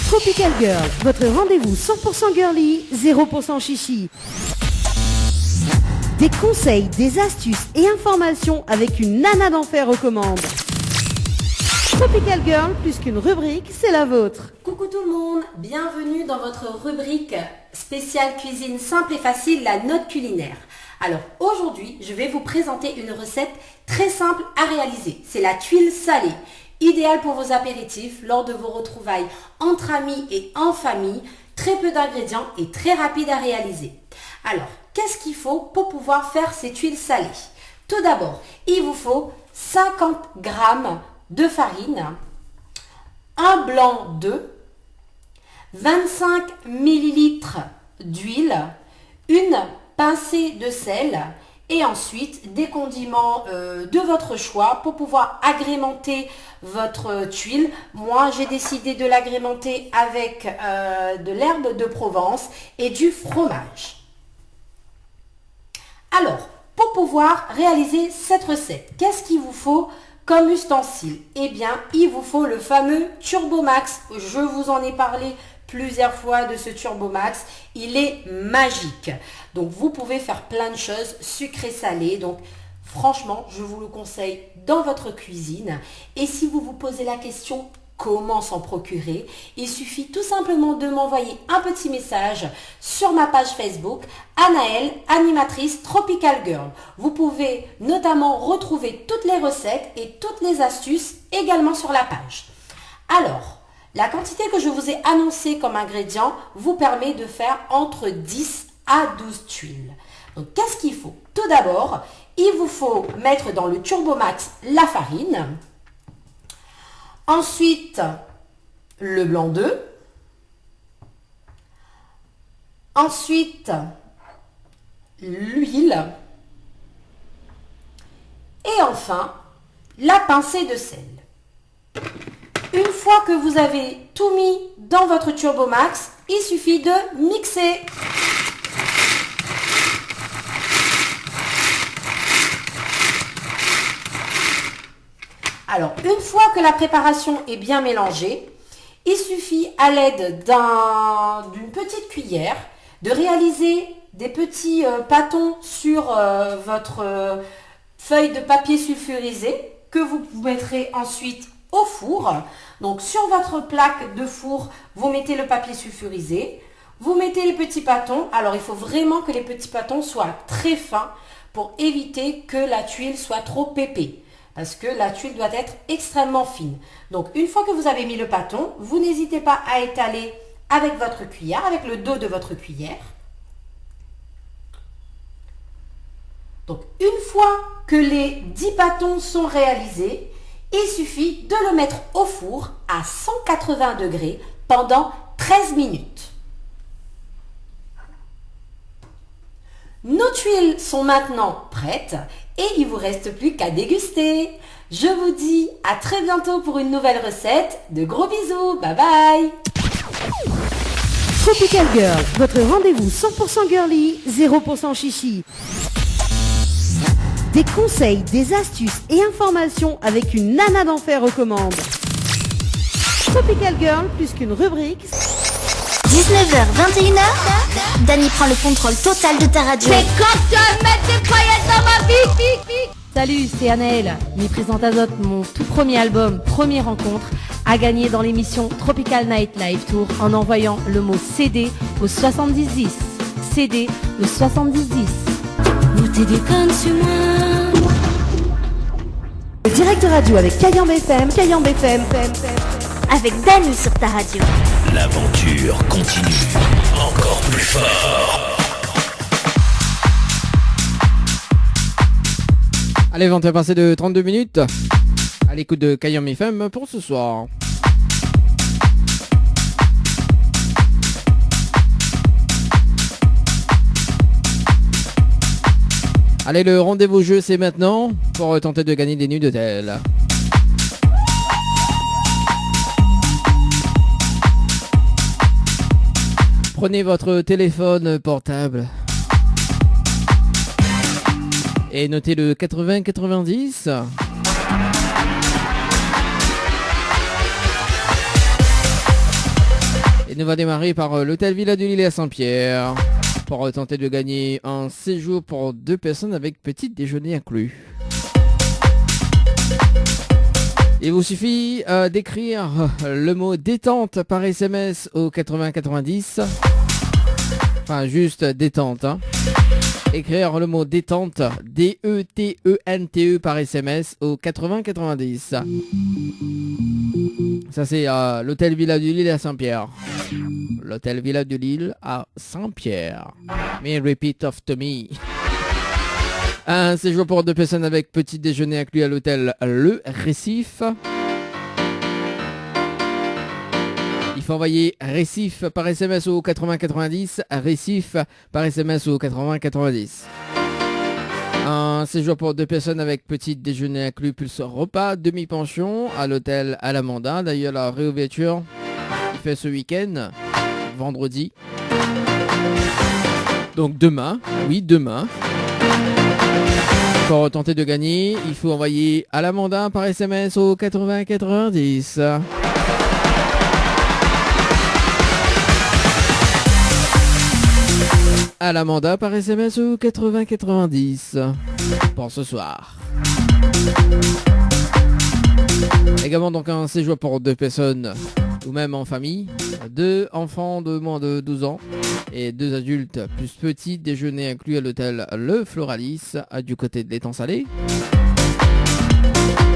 Tropical Girl, votre rendez-vous 100% girly, 0% chichi. Des conseils, des astuces et informations avec une nana d'enfer aux commandes. Tropical Girl, plus qu'une rubrique, c'est la vôtre. Coucou tout le monde, bienvenue dans votre rubrique spéciale cuisine simple et facile, la note culinaire. Alors aujourd'hui, je vais vous présenter une recette très simple à réaliser. C'est la tuile salée, idéale pour vos apéritifs lors de vos retrouvailles entre amis et en famille. Très peu d'ingrédients et très rapide à réaliser. Alors, qu'est-ce qu'il faut pour pouvoir faire ces tuiles salées? Tout d'abord, il vous faut 50 g de farine, un blanc d'œuf, 25 ml d'huile, une pincée de sel et ensuite des condiments de votre choix pour pouvoir agrémenter votre tuile. Moi, j'ai décidé de l'agrémenter avec de l'herbe de Provence et du fromage. Alors, pour pouvoir réaliser cette recette, qu'est-ce qu'il vous faut comme ustensile? Eh bien, il vous faut le fameux Turbomax. Je vous en ai parlé plusieurs fois de ce Turbomax. Il est magique. Donc, vous pouvez faire plein de choses, sucré, salé. Donc, franchement, je vous le conseille dans votre cuisine. Et si vous vous posez la question, comment s'en procurer? Il suffit tout simplement de m'envoyer un petit message sur ma page Facebook, Anaël, animatrice Tropical Girl. Vous pouvez notamment retrouver toutes les recettes et toutes les astuces également sur la page. Alors, la quantité que je vous ai annoncée comme ingrédient vous permet de faire entre 10 à 12 tuiles. Donc, qu'est-ce qu'il faut? Tout d'abord, il vous faut mettre dans le Turbomax la farine. Ensuite, le blanc d'œuf. Ensuite, l'huile. Et enfin, la pincée de sel. Une fois que vous avez tout mis dans votre Turbomax, il suffit de mixer. Alors, une fois que la préparation est bien mélangée, il suffit à l'aide d'une petite cuillère de réaliser des petits pâtons sur votre feuille de papier sulfurisé que vous mettrez ensuite au four. Donc, sur votre plaque de four, vous mettez le papier sulfurisé, vous mettez les petits pâtons. Alors, il faut vraiment que les petits pâtons soient très fins pour éviter que la tuile soit trop épais. Parce que la tuile doit être extrêmement fine. Donc, une fois que vous avez mis le pâton, vous n'hésitez pas à étaler avec votre cuillère, avec le dos de votre cuillère. Donc, une fois que les 10 pâtons sont réalisés, il suffit de le mettre au four à 180 degrés pendant 13 minutes. Nos tuiles sont maintenant prêtes et il ne vous reste plus qu'à déguster. Je vous dis à très bientôt pour une nouvelle recette. De gros bisous, bye bye. Tropical Girl, votre rendez-vous 100% girly, 0% chichi. Des conseils, des astuces et informations avec une nana d'enfer aux commandes. Tropical Girl, plus qu'une rubrique. 19h, 21h, Dany prend le contrôle total de ta radio. Mais quand tu vas mettre des paillettes dans ma vie. Salut, c'est Anaël. Mi Présentazote, mon tout premier album, Première Rencontre, a gagné dans l'émission Tropical Night Live Tour en envoyant le mot CD au 7010. CD au 7010. Vous t'es déconne sur moi. Le direct radio avec Kayam FM. Avec Dany sur ta radio. L'aventure continue. Encore plus fort. Allez, 20h passé de 32 minutes. À l'écoute de Kayam FM pour ce soir. Allez, le rendez-vous jeu, c'est maintenant pour tenter de gagner des nuits d'hôtel. Prenez votre téléphone portable et notez le 80-90. Et nous va démarrer par l'hôtel Villa de Lille à Saint-Pierre pour tenter de gagner un séjour pour 2 personnes avec petit déjeuner inclus. Il vous suffit d'écrire le mot détente par SMS au 80-90. Enfin, juste détente. Hein. Écrire le mot détente, D-E-T-E-N-T-E par SMS au 80-90. Ça c'est l'hôtel Villa du Lille à Saint-Pierre. L'hôtel Villa de Lille à Saint-Pierre. Mais repeat after me. Un séjour pour 2 personnes avec petit déjeuner inclus à l'hôtel Le Récif. Il faut envoyer Récif par SMS au 80-90. Récif par SMS au 80-90. Un séjour pour 2 personnes avec petit déjeuner inclus plus repas, demi-pension à l'hôtel Alamanda. D'ailleurs la réouverture il fait ce week-end, vendredi. Donc demain, oui demain. Pour tenter de gagner, il faut envoyer Alamanda par SMS au 80-90. Alamanda par SMS au 80-90 pour ce soir. Également donc un séjour pour 2 personnes ou même en famille, 2 enfants de moins de 12 ans et 2 adultes plus petit déjeuner inclus à l'hôtel Le Floralis du côté de l'étang salé.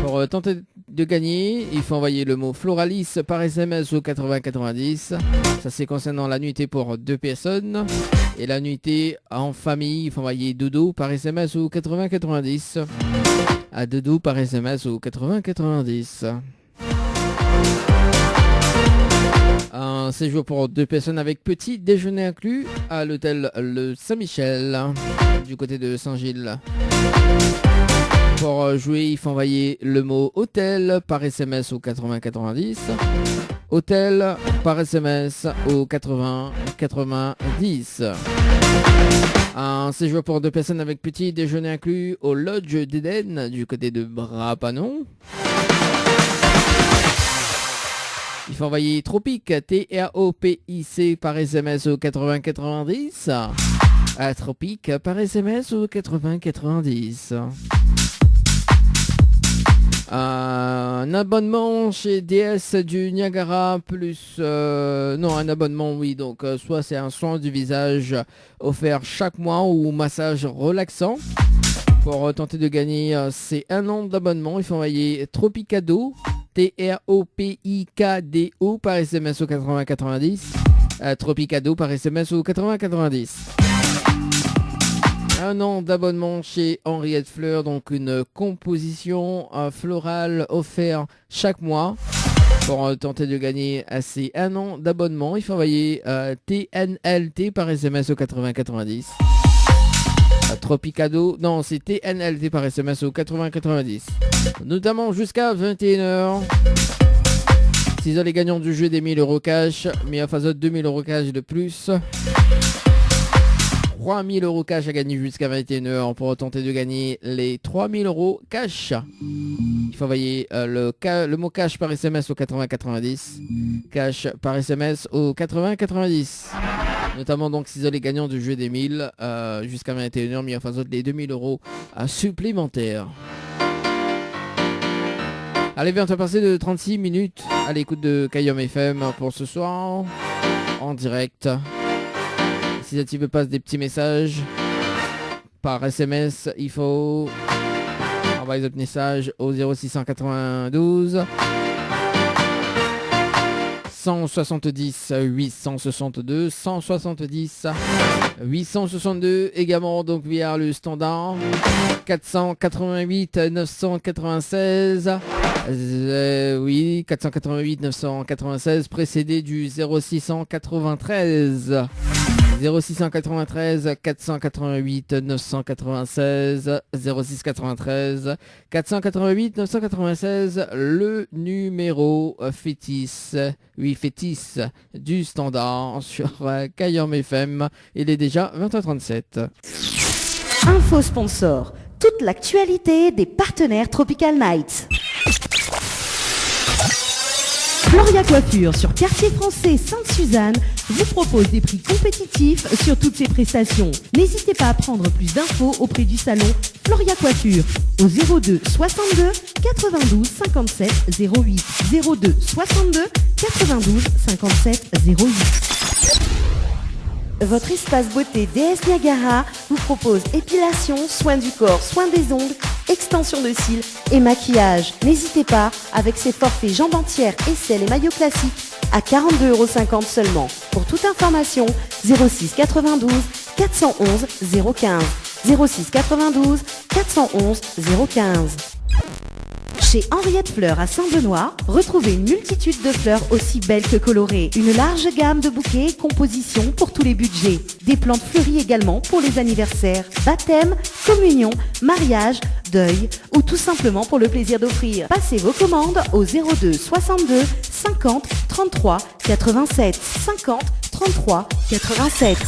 Pour tenter de gagner, il faut envoyer le mot Floralis par SMS au 80-90. Ça c'est concernant la nuitée pour 2 personnes. Et la nuitée en famille, il faut envoyer Dodo par SMS au 80-90. À Dodo par SMS au 80-90. Un séjour pour 2 personnes avec petit déjeuner inclus à l'hôtel Le Saint-Michel du côté de Saint-Gilles. Pour jouer, il faut envoyer le mot hôtel par SMS au 80-90. Hôtel par SMS au 80-90. Un séjour pour 2 personnes avec petit déjeuner inclus au Lodge d'Éden du côté de Brapanon. Il faut envoyer Tropic, T-R-O-P-I-C par SMS au 80-90. À Tropic par SMS au 80-90. Un abonnement chez DS du Niagara plus... non, un abonnement, oui. Donc, soit c'est un soin du visage offert chaque mois ou massage relaxant. Pour tenter de gagner, c'est 1 an d'abonnement. Il faut envoyer Tropicado, T-R-O-P-I-K-D-O par SMS au 80-90. Tropicado par SMS au 80-90. 1 an d'abonnement chez Henriette Fleur, donc une composition florale offerte chaque mois. Pour tenter de gagner ces 1 an d'abonnement, il faut envoyer TNLT par SMS au 80-90. Tropicado, non c'est TNLT par SMS au 80-90. Notamment jusqu'à 21h. 6 heures les gagnants du jeu des 1000 € cash, mais à phase 2000 € cash de plus. 3000 € cash à gagner jusqu'à 21h pour tenter de gagner les 3000 € cash. Il faut envoyer le mot cash par SMS au 80-90. Cash par SMS au 80-90. Notamment donc 6 les gagnants du jeu des 1000 jusqu'à 21h, mis en face les 2000 € supplémentaires. Allez, viens, on va passer de 36 minutes à l'écoute de Kayam FM pour ce soir en direct. Si tu veux passer des petits messages par SMS, il faut envoie les autres messages au 0692 170 862 170 862 également donc via le standard 488 996 oui 488 996 précédé du 0693 0693 488 996 0693 488 996 le numéro fétice du standard sur Kayam FM. Il est déjà 20h37. Info sponsor, toute l'actualité des partenaires Tropical Nights. Floria Coiffure sur Quartier Français Sainte-Suzanne vous propose des prix compétitifs sur toutes ses prestations. N'hésitez pas à prendre plus d'infos auprès du salon Floria Coiffure au 02 62 92 57 08 02 62 92 57 08. Votre espace beauté DS Niagara vous propose épilation, soins du corps, soins des ongles, extension de cils et maquillage. N'hésitez pas avec ses forfaits jambes entières, aisselles et maillots classiques à 42,50€ seulement. Pour toute information, 06 92 411 015 06 92 411 015. Chez Henriette Fleurs à Saint-Benoît, retrouvez une multitude de fleurs aussi belles que colorées. Une large gamme de bouquets et compositions pour tous les budgets. Des plantes fleuries également pour les anniversaires, baptêmes, communions, mariages, deuil ou tout simplement pour le plaisir d'offrir. Passez vos commandes au 02 62 50 33 87 50 33 87.